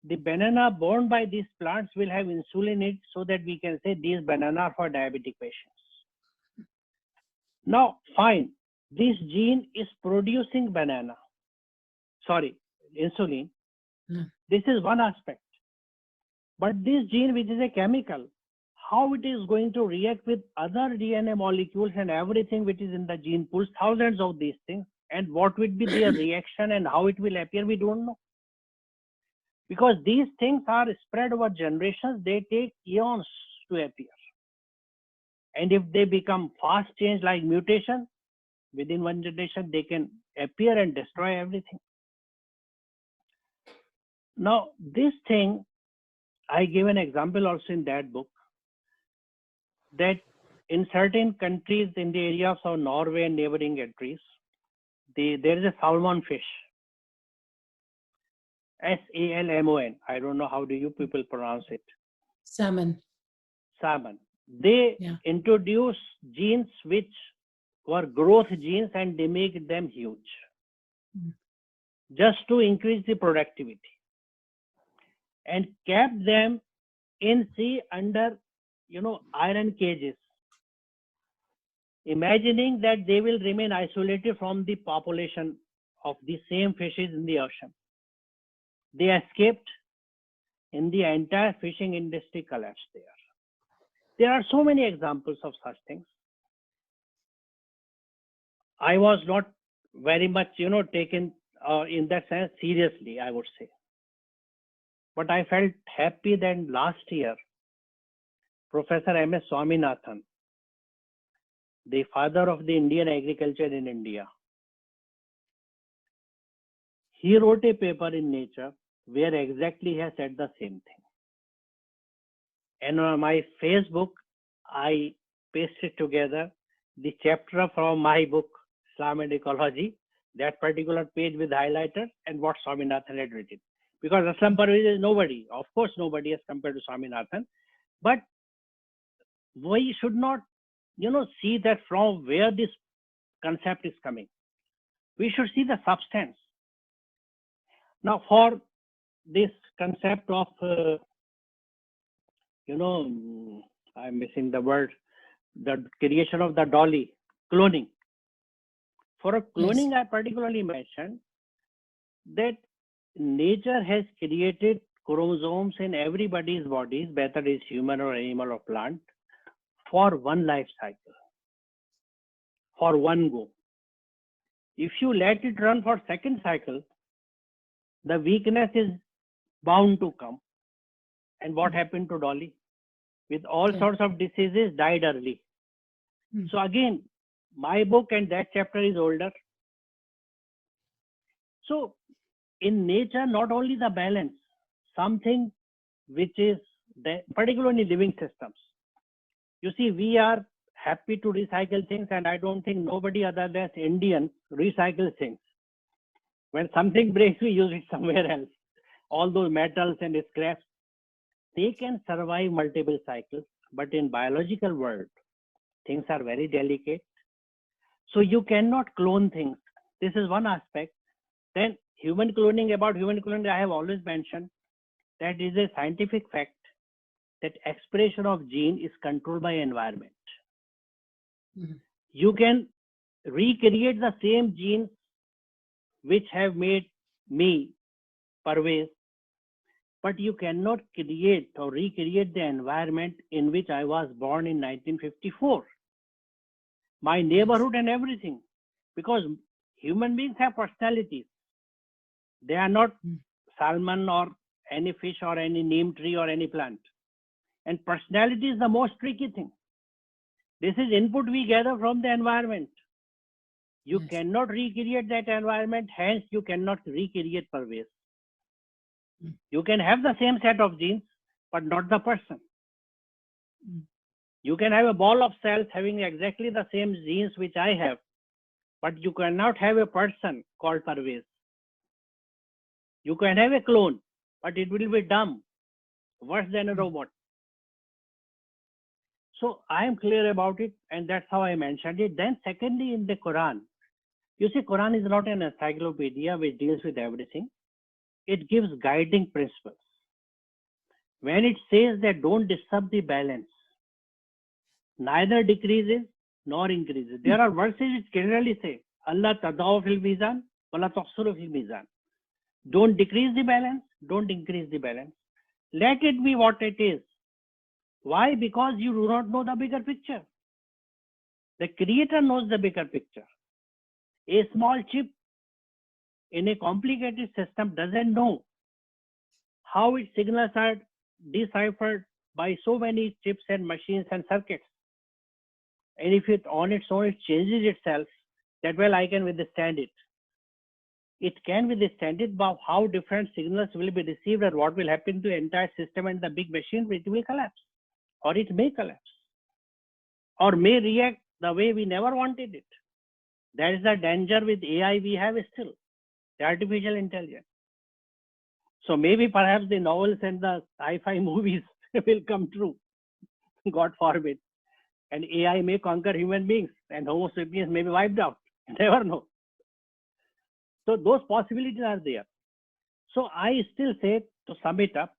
the banana borne by these plants will have insulin in it, so that we can say these banana are for diabetic patients. Now, fine, this gene is producing insulin. This is one aspect. But this gene, which is a chemical, how it is going to react with other DNA molecules and everything which is in the gene pools, thousands of these things, and what will be their reaction and how it will appear, we don't know. Because these things are spread over generations, they take eons to appear. And if they become fast change like mutation, within one generation, they can appear and destroy everything. Now, this thing, I give an example also in that book, that in certain countries in the areas of Norway and neighboring countries, there is a salmon fish, Salmon. I don't know how do you people pronounce it. Salmon. Salmon. They introduce genes which were growth genes and they make them huge, just to increase the productivity, and kept them in sea under, iron cages, imagining that they will remain isolated from the population of the same fishes in the ocean. They escaped, and the entire fishing industry collapsed there. There are so many examples of such things. I was not very much, taken in that sense seriously, I would say. But I felt happy that last year, Professor M.S. Swaminathan, the father of the Indian agriculture in India, he wrote a paper in Nature where exactly he has said the same thing. And on my Facebook, I pasted together the chapter from my book, Islam and Ecology, that particular page with highlighters, and what Swaminathan had written. Because Aslam Parvez is nobody. Of course, nobody as compared to Swaminathan. But we should not, see that from where this concept is coming. We should see the substance. Now, for this concept of, I'm missing the word, the creation of the dolly, cloning. For a cloning, yes. I particularly mentioned that nature has created chromosomes in everybody's bodies, whether it is human or animal or plant, for one life cycle, for one go. If you let it run for second cycle, the weakness is bound to come. And what happened to Dolly? With all sorts of diseases, died early. So again, my book and that chapter is older. So in nature, not only the balance, something which is particularly living systems. You see, we are happy to recycle things, and I don't think nobody other than Indians recycle things. When something breaks, we use it somewhere else. All those metals and scraps, they can survive multiple cycles, but in biological world, things are very delicate. So you cannot clone things. This is one aspect. Then human cloning, I have always mentioned that is a scientific fact that expression of gene is controlled by environment. You can recreate the same genes which have made me, Parvez, but you cannot create or recreate the environment in which I was born in 1954. My neighborhood and everything, because human beings have personalities. They are not salmon or any fish or any neem tree or any plant. And personality is the most tricky thing. This is input we gather from the environment. You Yes. cannot recreate that environment, hence you cannot recreate Parvez. Mm. You can have the same set of genes, but not the person. Mm. You can have a ball of cells having exactly the same genes which I have, but you cannot have a person called Parvez. You can have a clone, but it will be dumb, worse than a Mm. robot. So I am clear about it, and that's how I mentioned it. Then secondly, in the Quran, you see, Quran is not an encyclopedia which deals with everything. It gives guiding principles. When it says that don't disturb the balance, neither decreases nor increases. There are verses which clearly say, Allah tadaw fil mizan, wala taqsuru fil mizan. Don't decrease the balance, don't increase the balance. Let it be what it is. Why? Because you do not know the bigger picture. The creator knows the bigger picture. A small chip in a complicated system doesn't know how its signals are deciphered by so many chips and machines and circuits. And if it on its own it changes itself, that well I can withstand it. It can withstand it, but how different signals will be received and what will happen to the entire system and the big machine, it will collapse. Or it may collapse. Or may react the way we never wanted it. That is the danger with AI we have still, the artificial intelligence. So maybe perhaps the novels and the sci-fi movies will come true, God forbid. And AI may conquer human beings and Homo sapiens may be wiped out. Never know. So those possibilities are there. So I still say, to sum it up,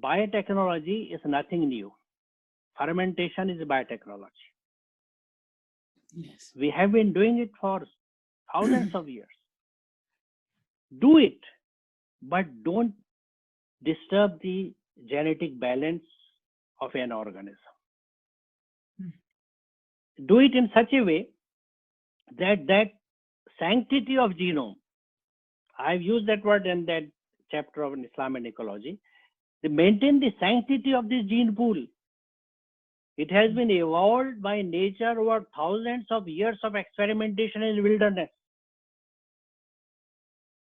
biotechnology is nothing new. Fermentation is biotechnology. Yes. We have been doing it for thousands of years. Do it, but don't disturb the genetic balance of an organism. Do it in such a way that that sanctity of genome, I've used that word in that chapter of Islam and ecology, they maintain the sanctity of this gene pool. It has been evolved by nature over thousands of years of experimentation in wilderness.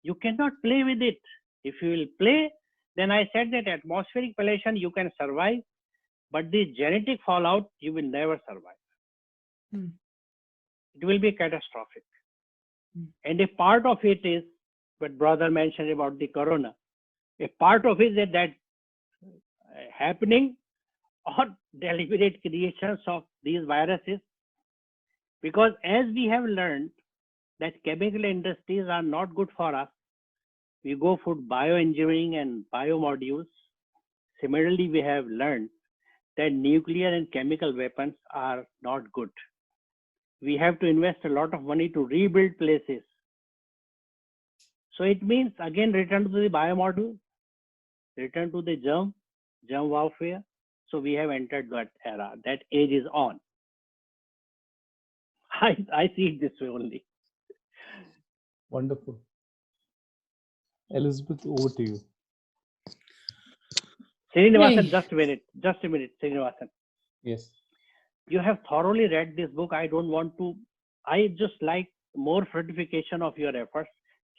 You cannot play with it. If you will play, then I said that atmospheric pollution you can survive, but the genetic fallout you will never survive. Mm. It will be catastrophic. Mm. And a part of it is what brother mentioned about the corona. A part of it is that happening or deliberate creations of these viruses, because as we have learned that chemical industries are not good for us, we go for bioengineering and biomodules. Similarly, we have learned that nuclear and chemical weapons are not good. We have to invest a lot of money to rebuild places. So it means again return to the biomodule, return to the germ warfare. So we have entered that era. That age is on. I see it this way only. Wonderful. Elizabeth, over to you. Srinivasan, Hey. just a minute, Srinivasan. Yes. You have thoroughly read this book. I don't want to, I just like more certification of your efforts.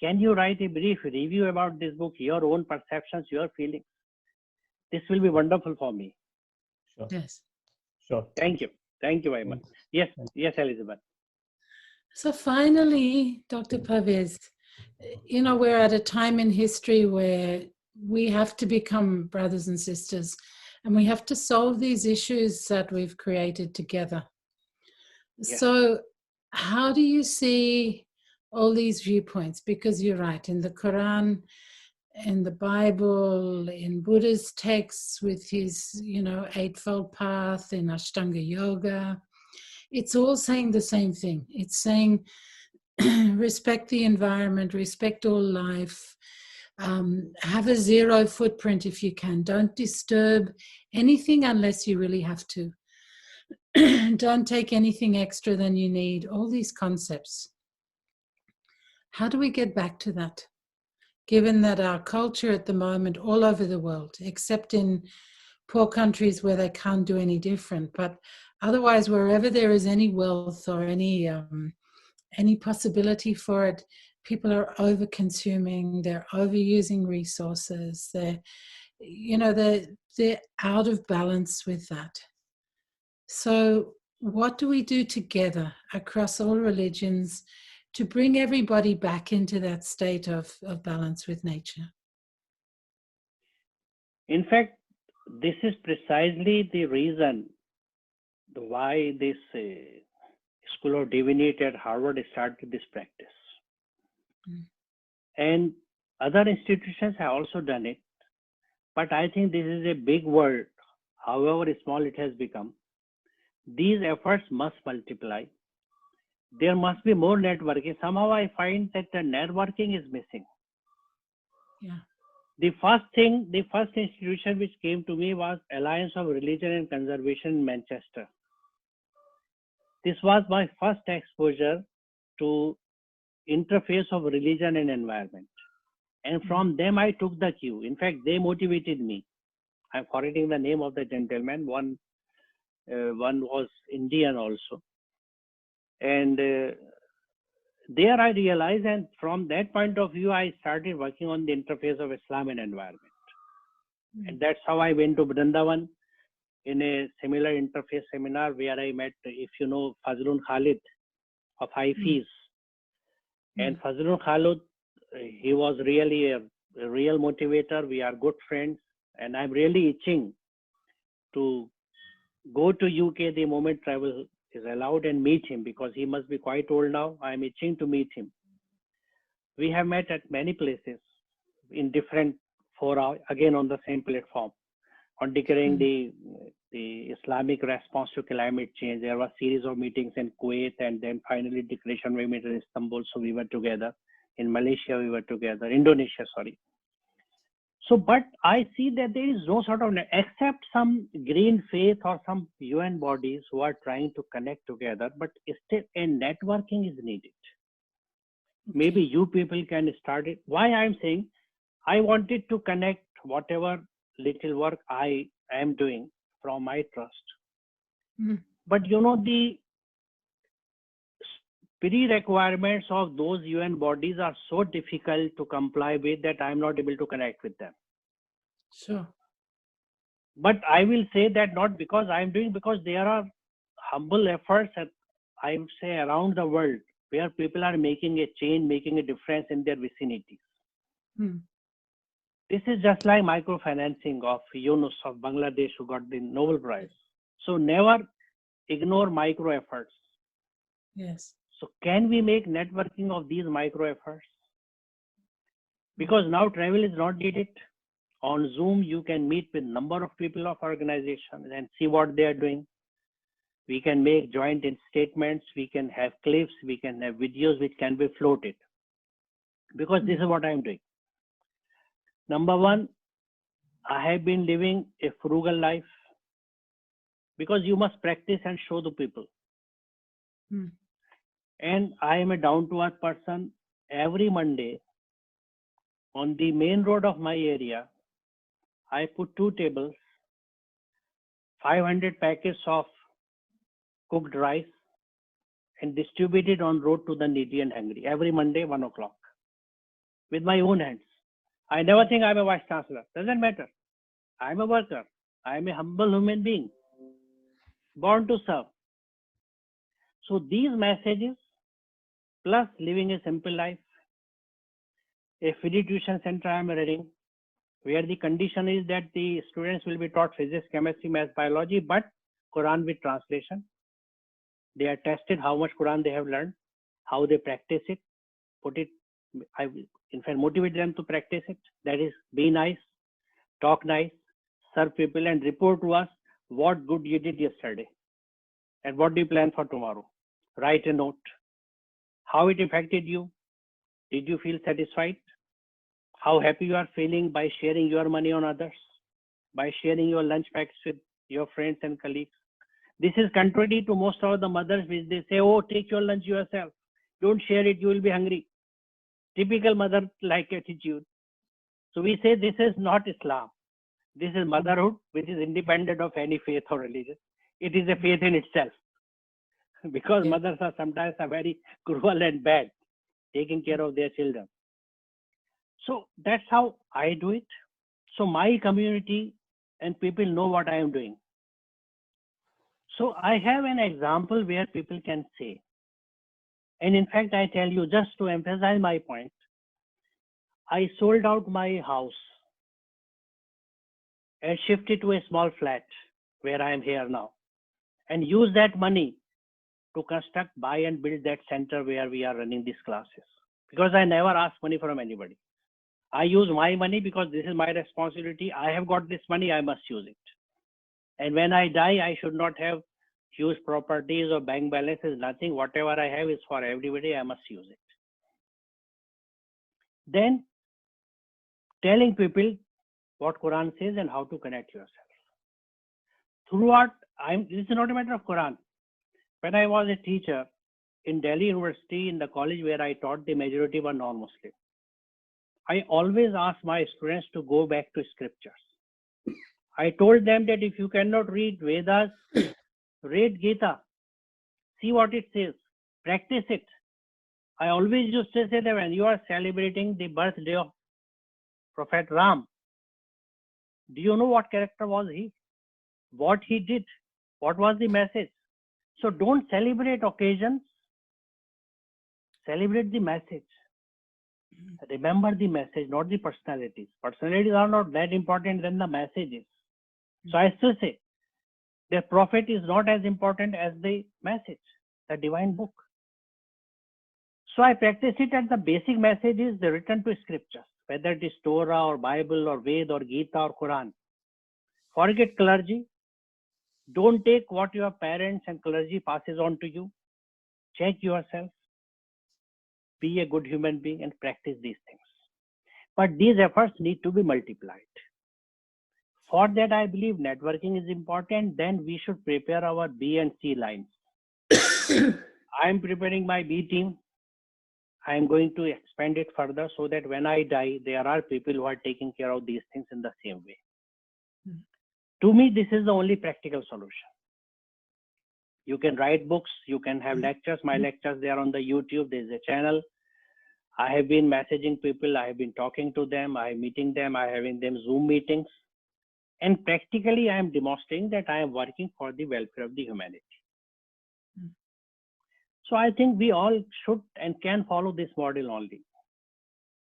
Can you write a brief review about this book, your own perceptions, your feelings? This will be wonderful for me. Sure. Yes. Sure. Thank you. Thank you very much. Yes, yes, Elizabeth. So finally, Dr. Parvez, you know, we're at a time in history where we have to become brothers and sisters, and we have to solve these issues that we've created together. Yes. So how do you see all these viewpoints? Because you're right, in the Quran, in the Bible, in Buddha's texts with his, you know, Eightfold Path, in Ashtanga Yoga, it's all saying the same thing. It's saying respect the environment, respect all life, have a zero footprint if you can. Don't disturb anything unless you really have to. Don't take anything extra than you need. All these concepts. How do we get back to that? given that our culture at the moment all over the world, except in poor countries where they can't do any different, but otherwise wherever there is any wealth or any possibility for it, people are over consuming, they're overusing resources, they're out of balance with that. So what do we do together across all religions to bring everybody back into that state of balance with nature? In fact, this is precisely the reason why this School of Divinity at Harvard started this practice. And other institutions have also done it. But I think this is a big world, however small it has become. These efforts must multiply. There must be more networking. Somehow I find that the networking is missing. Yeah. The first institution which came to me was Alliance of Religion and Conservation in Manchester. This was my first exposure to interface of religion and environment. And from them I took the cue. In fact, they motivated me. I'm forgetting the name of the gentleman. One was Indian also. And there I realized, and from that point of view, I started working on the interface of Islam and environment. And that's how I went to Vrindavan in a similar interface seminar where I met, if you know, Fazlun Khalid of Haifis. And Fazlun Khalid, he was really a real motivator. We are good friends. And I'm really itching to go to UK the moment travel is allowed and meet him, because he must be quite old now. I'm itching to meet him. We have met at many places in different fora, again on the same platform, on declaring the Islamic response to climate change. There was a series of meetings in Kuwait, and then finally declaration we met in Istanbul, so we were together. In Malaysia we were together, Indonesia, sorry. So, but I see that there is no sort of, except some green faith or some UN bodies who are trying to connect together, but still a networking is needed. Maybe you people can start it. Why I'm saying, I wanted to connect whatever little work I am doing from my trust. But you know, the pre-requirements of those UN bodies are so difficult to comply with that I'm not able to connect with them. Sure. But I will say that not because I'm doing, because there are humble efforts, I would say, around the world where people are making a change, making a difference in their vicinity. This is just like microfinancing of Yunus of Bangladesh, who got the Nobel Prize. So never ignore micro efforts. Yes. So can we make networking of these micro efforts? Because now travel is not needed. On Zoom, you can meet with number of people of organizations and see what they are doing. We can make joint statements. We can have clips. We can have videos which can be floated. Because this is what I'm doing. Number one, I have been living a frugal life, because you must practice and show the people. And I am a down-to-earth person. Every Monday, on the main road of my area, I put 2 tables, 500 packets of cooked rice, and distribute it on road to the needy and hungry every Monday, 1 o'clock, with my own hands. I never think I'm a vice chancellor. Doesn't matter. I'm a worker. I'm a humble human being, born to serve. So these messages, plus living a simple life, a free tuition center I'm running, where the condition is that the students will be taught physics, chemistry, math, biology, but Quran with translation. They are tested how much Quran they have learned, how they practice it, I will, in fact, motivate them to practice it. That is, be nice, talk nice, serve people, and report to us what good you did yesterday and what do you plan for tomorrow. Write a note. How it affected you. Did you feel satisfied? How happy you are feeling by sharing your money on others, by sharing your lunch packs with your friends and colleagues. This is contrary to most of the mothers, which they say, oh, take your lunch yourself. Don't share it, you will be hungry. Typical mother-like attitude. So we say this is not Islam. This is motherhood, which is independent of any faith or religion. It is a faith in itself. Because Yeah. mothers are sometimes are very cruel and bad, taking care of their children. So that's how I do it. So my community and people know what I am doing. So I have an example where people can say, and in fact, I tell you, just to emphasize my point, I sold out my house and shifted to a small flat where I am here now, and use that money to construct, buy and build that center where we are running these classes. Because I never ask money from anybody. I use my money because this is my responsibility. I have got this money, I must use it. And when I die, I should not have huge properties or bank balances, nothing. Whatever I have is for everybody, I must use it. Then telling people what Quran says and how to connect yourself. Throughout, this is not a matter of Quran. When I was a teacher in Delhi University, in the college where I taught, the majority were non-Muslim. I always asked my students to go back to scriptures. I told them that if you cannot read Vedas, read Gita. See what it says. Practice it. I always used to say that when you are celebrating the birthday of Prophet Ram, do you know what character was he? What he did? What was the message? So don't celebrate occasions. Celebrate the message. Remember the message, not the personalities. Personalities are not that important than the message is. So I still say, the prophet is not as important as the message, the divine book. So I practice it, and the basic message is the return to scriptures, whether it is Torah or Bible or Ved or Gita or Quran. Forget clergy. Don't take what your parents and clergy passes on to you. Check yourself. Be a good human being and practice these things. But these efforts need to be multiplied. For that, I believe networking is important. Then we should prepare our B and C lines. I am preparing my B team. I am going to expand it further so that when I die, there are people who are taking care of these things in the same way. To me, this is the only practical solution. You can write books, you can have lectures. My lectures, they are on the YouTube. There is a channel. I have been messaging people. I have been talking to them. I am meeting them. I am having them Zoom meetings. And practically, I am demonstrating that I am working for the welfare of the humanity. So I think we all should and can follow this model only.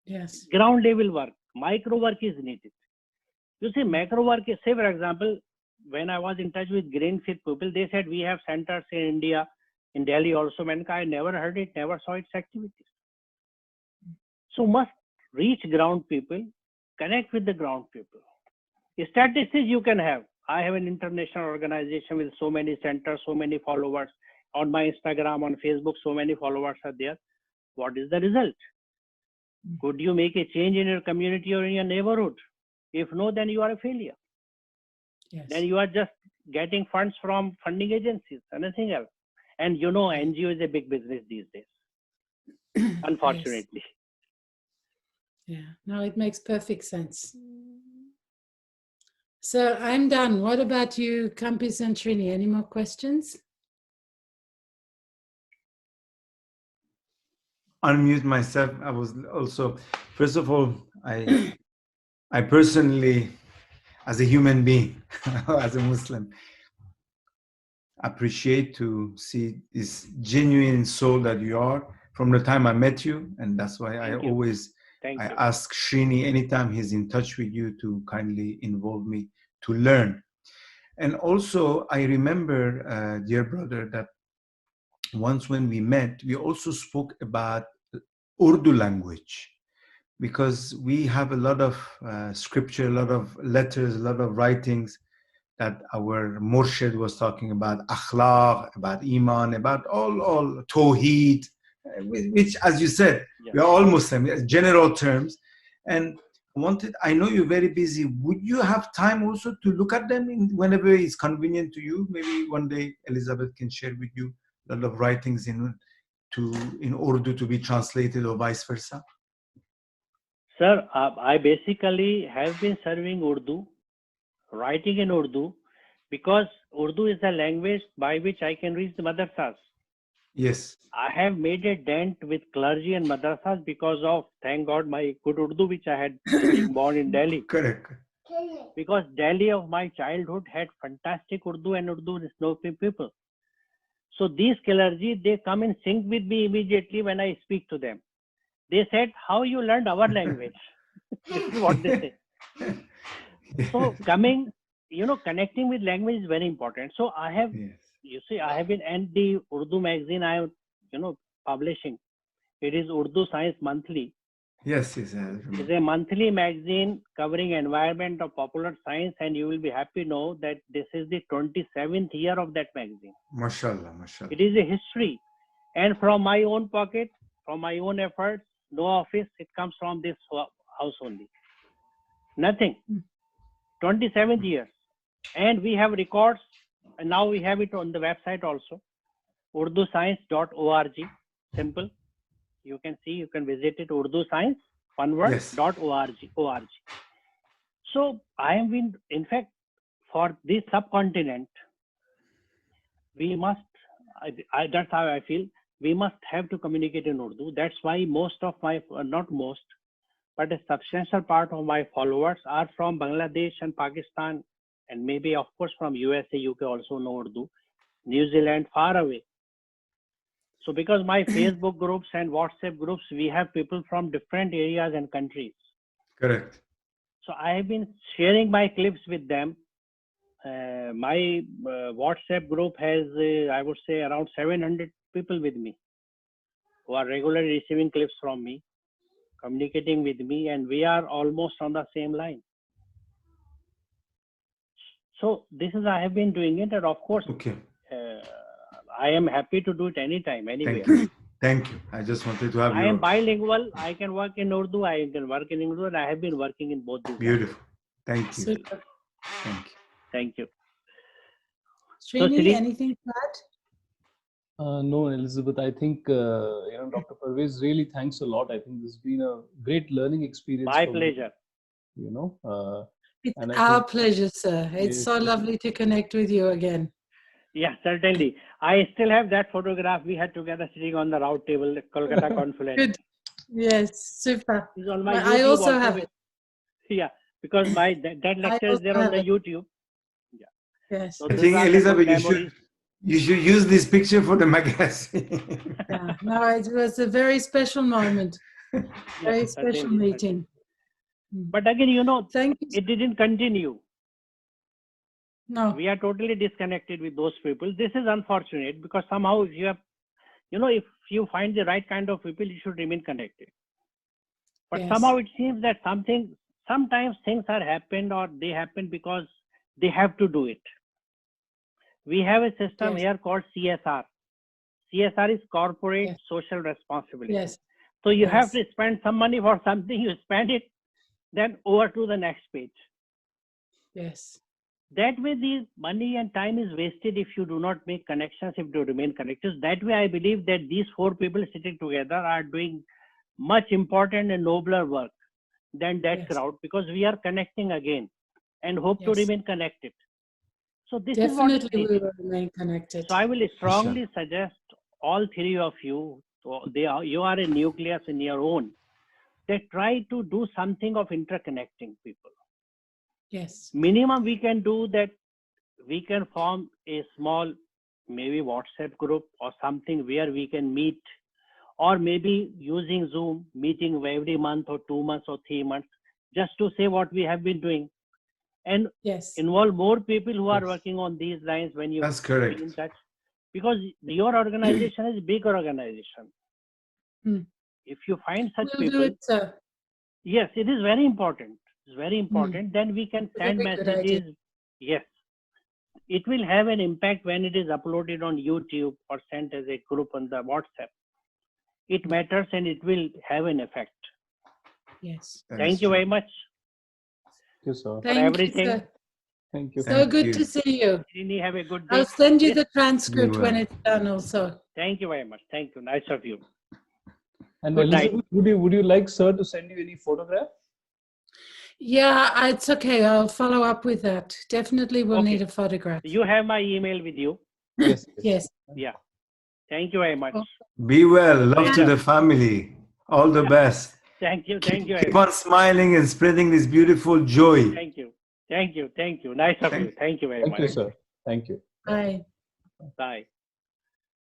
Yes. Ground level work, micro work is needed. You see, macro work is, say for example, when I was in touch with Greenfield people, they said we have centers in India, in Delhi also. I never heard it, never saw its activities. So must reach ground people, connect with the ground people. Statistics you can have. I have an international organization with so many centers, so many followers. On my Instagram, on Facebook, so many followers are there. What is the result? Could you make a change in your community or in your neighborhood? If no, then you are a failure. Yes. Then you are just getting funds from funding agencies, nothing else. And you know, NGO is a big business these days, unfortunately. Yes. Yeah, no, it makes perfect sense. So I'm done. What about you, Campus and Trini? Any more questions? Unmute myself. I was also, first of all, I personally, as a human being, as a Muslim, appreciate to see this genuine soul that you are from the time I met you, and that's why Thank you. Thank you. ask Srini anytime he's in touch with you to kindly involve me to learn. And also, I remember, dear brother, that once when we met, we also spoke about Urdu language, because we have a lot of scripture, a lot of letters, a lot of writings that our Murshid was talking about, akhlaq, about iman, about all tawheed, which, as you said, we are all Muslim, general terms. And I know you're very busy. Would you have time also to look at them whenever it's convenient to you? Maybe one day Elizabeth can share with you a lot of writings in Urdu to be translated, or vice versa. Sir, I basically have been serving Urdu, writing in Urdu, because Urdu is the language by which I can reach the madrasas. Yes. I have made a dent with clergy and madrasas because of, thank God, my good Urdu, which I had being born in Delhi. Correct. Because Delhi of my childhood had fantastic Urdu and Urdu speaking people. So these clergy, they come in sync with me immediately when I speak to them. They said, how you learned our language? This is what they say. So coming, connecting with language is very important. So I have, Yes. you see, I have been, and the Urdu magazine I am, publishing. It is Urdu Science Monthly. Yes, yes. I It's remember. a monthly magazine covering environment of popular science, and you will be happy to know that this is the 27th year of that magazine. Mashallah, mashallah. It is a history. And from my own pocket, from my own efforts, no office, it comes from this house only. Nothing. 27 years. And we have records, and now we have it on the website also. urduscience.org. Simple. You can see, you can visit it, Urdu Science, one word, Yes. .org. So I have been, in fact, for this subcontinent, we must, that's how I feel, we must have to communicate in Urdu. That's why most of my, not most, but a substantial part of my followers are from Bangladesh and Pakistan, and maybe, of course, from USA, UK also know Urdu, New Zealand, far away. So because my Facebook groups and WhatsApp groups, we have people from different areas and countries. Correct. So I have been sharing my clips with them. My WhatsApp group has, I would say, around 700 people with me who are regularly receiving clips from me, communicating with me, and we are almost on the same line. So this is, I have been doing it, and of course, Okay. I am happy to do it anytime, anywhere. Thank you. Thank you. I just wanted to have I your am bilingual. I can work in Urdu. I can work in English. And I have been working in both these. beautiful. Thank you. Super. Thank you. Thank you. Srini, Sri- anything to add? No, Elizabeth, I think, Dr. Parvez, really thanks a lot. I think this has been a great learning experience. My for me, pleasure. It's and I our think- pleasure, sir. It's Yes, so yes. lovely to connect with you again. Yeah, certainly. I still have that photograph we had together sitting on the round table at Kolkata Conference. Good. Yes, super. It's on my I YouTube also have it. Yeah, because my that lecture is also there on have the it. YouTube. Yes. So I those think, are the Elizabeth, good you should memories. you should use this picture for the magazine. Yeah. No, it was a very special moment. Very Yes, special certainly, meeting. But again, Thank you. it didn't continue. No. We are totally disconnected with those people. This is unfortunate because somehow if you have, if you find the right kind of people, you should remain connected. But Yes. somehow it seems that sometimes things are happened or they happen because they have to do it. We have a system Yes. here called CSR. CSR is corporate Yes. social responsibility. Yes. So you have Yes. to spend some money for something, you spend it, then over to the next page. Yes. That way the money and time is wasted if you do not make connections, if you remain connected. That way I believe that these four people sitting together are doing much important and nobler work than that Yes. crowd, because we are connecting again and hope to Yes. remain connected. So this is what is Definitely we needed. will remain connected. So I will strongly suggest all three of you, you are a nucleus in your own, that try to do something of interconnecting people. Yes. Minimum we can do that, we can form a small, maybe WhatsApp group or something where we can meet, or maybe using Zoom meeting every month or 2 months or 3 months, just to say what we have been doing, and Yes. involve more people who are Yes. working on these lines when you That's be correct. in touch, because your organization is a big organization. Hmm. If you find such We'll do people, it, sir. yes, it is very important. It's very important. Then we can send Very good idea. messages. Yes. It will have an impact when it is uploaded on YouTube or sent as a group on the WhatsApp. It matters and it will have an effect. Yes. That is Thank you true. very much. Thank you, sir. Thank everything. you, sir. Thank you. So Thank good you. to see you. Srini, have a good day. I'll send you Yes. the transcript You when will. it's done also. Thank you very much. Thank you. Nice of you. And Good night. Elizabeth, would you like Sir to send you any photograph? Yeah, it's okay. I'll follow up with that. Definitely will Okay. need a photograph. You have my email with you. Yes. Yes. Yeah. Thank you very much. Oh. Be well. Love to Yeah. the family. All the best. Thank you. Thank you. Keep on smiling and spreading this beautiful joy. Thank you. Thank you. Thank you. Nice of you. Thank you very Thank much. you, sir. Thank you. Bye. Bye.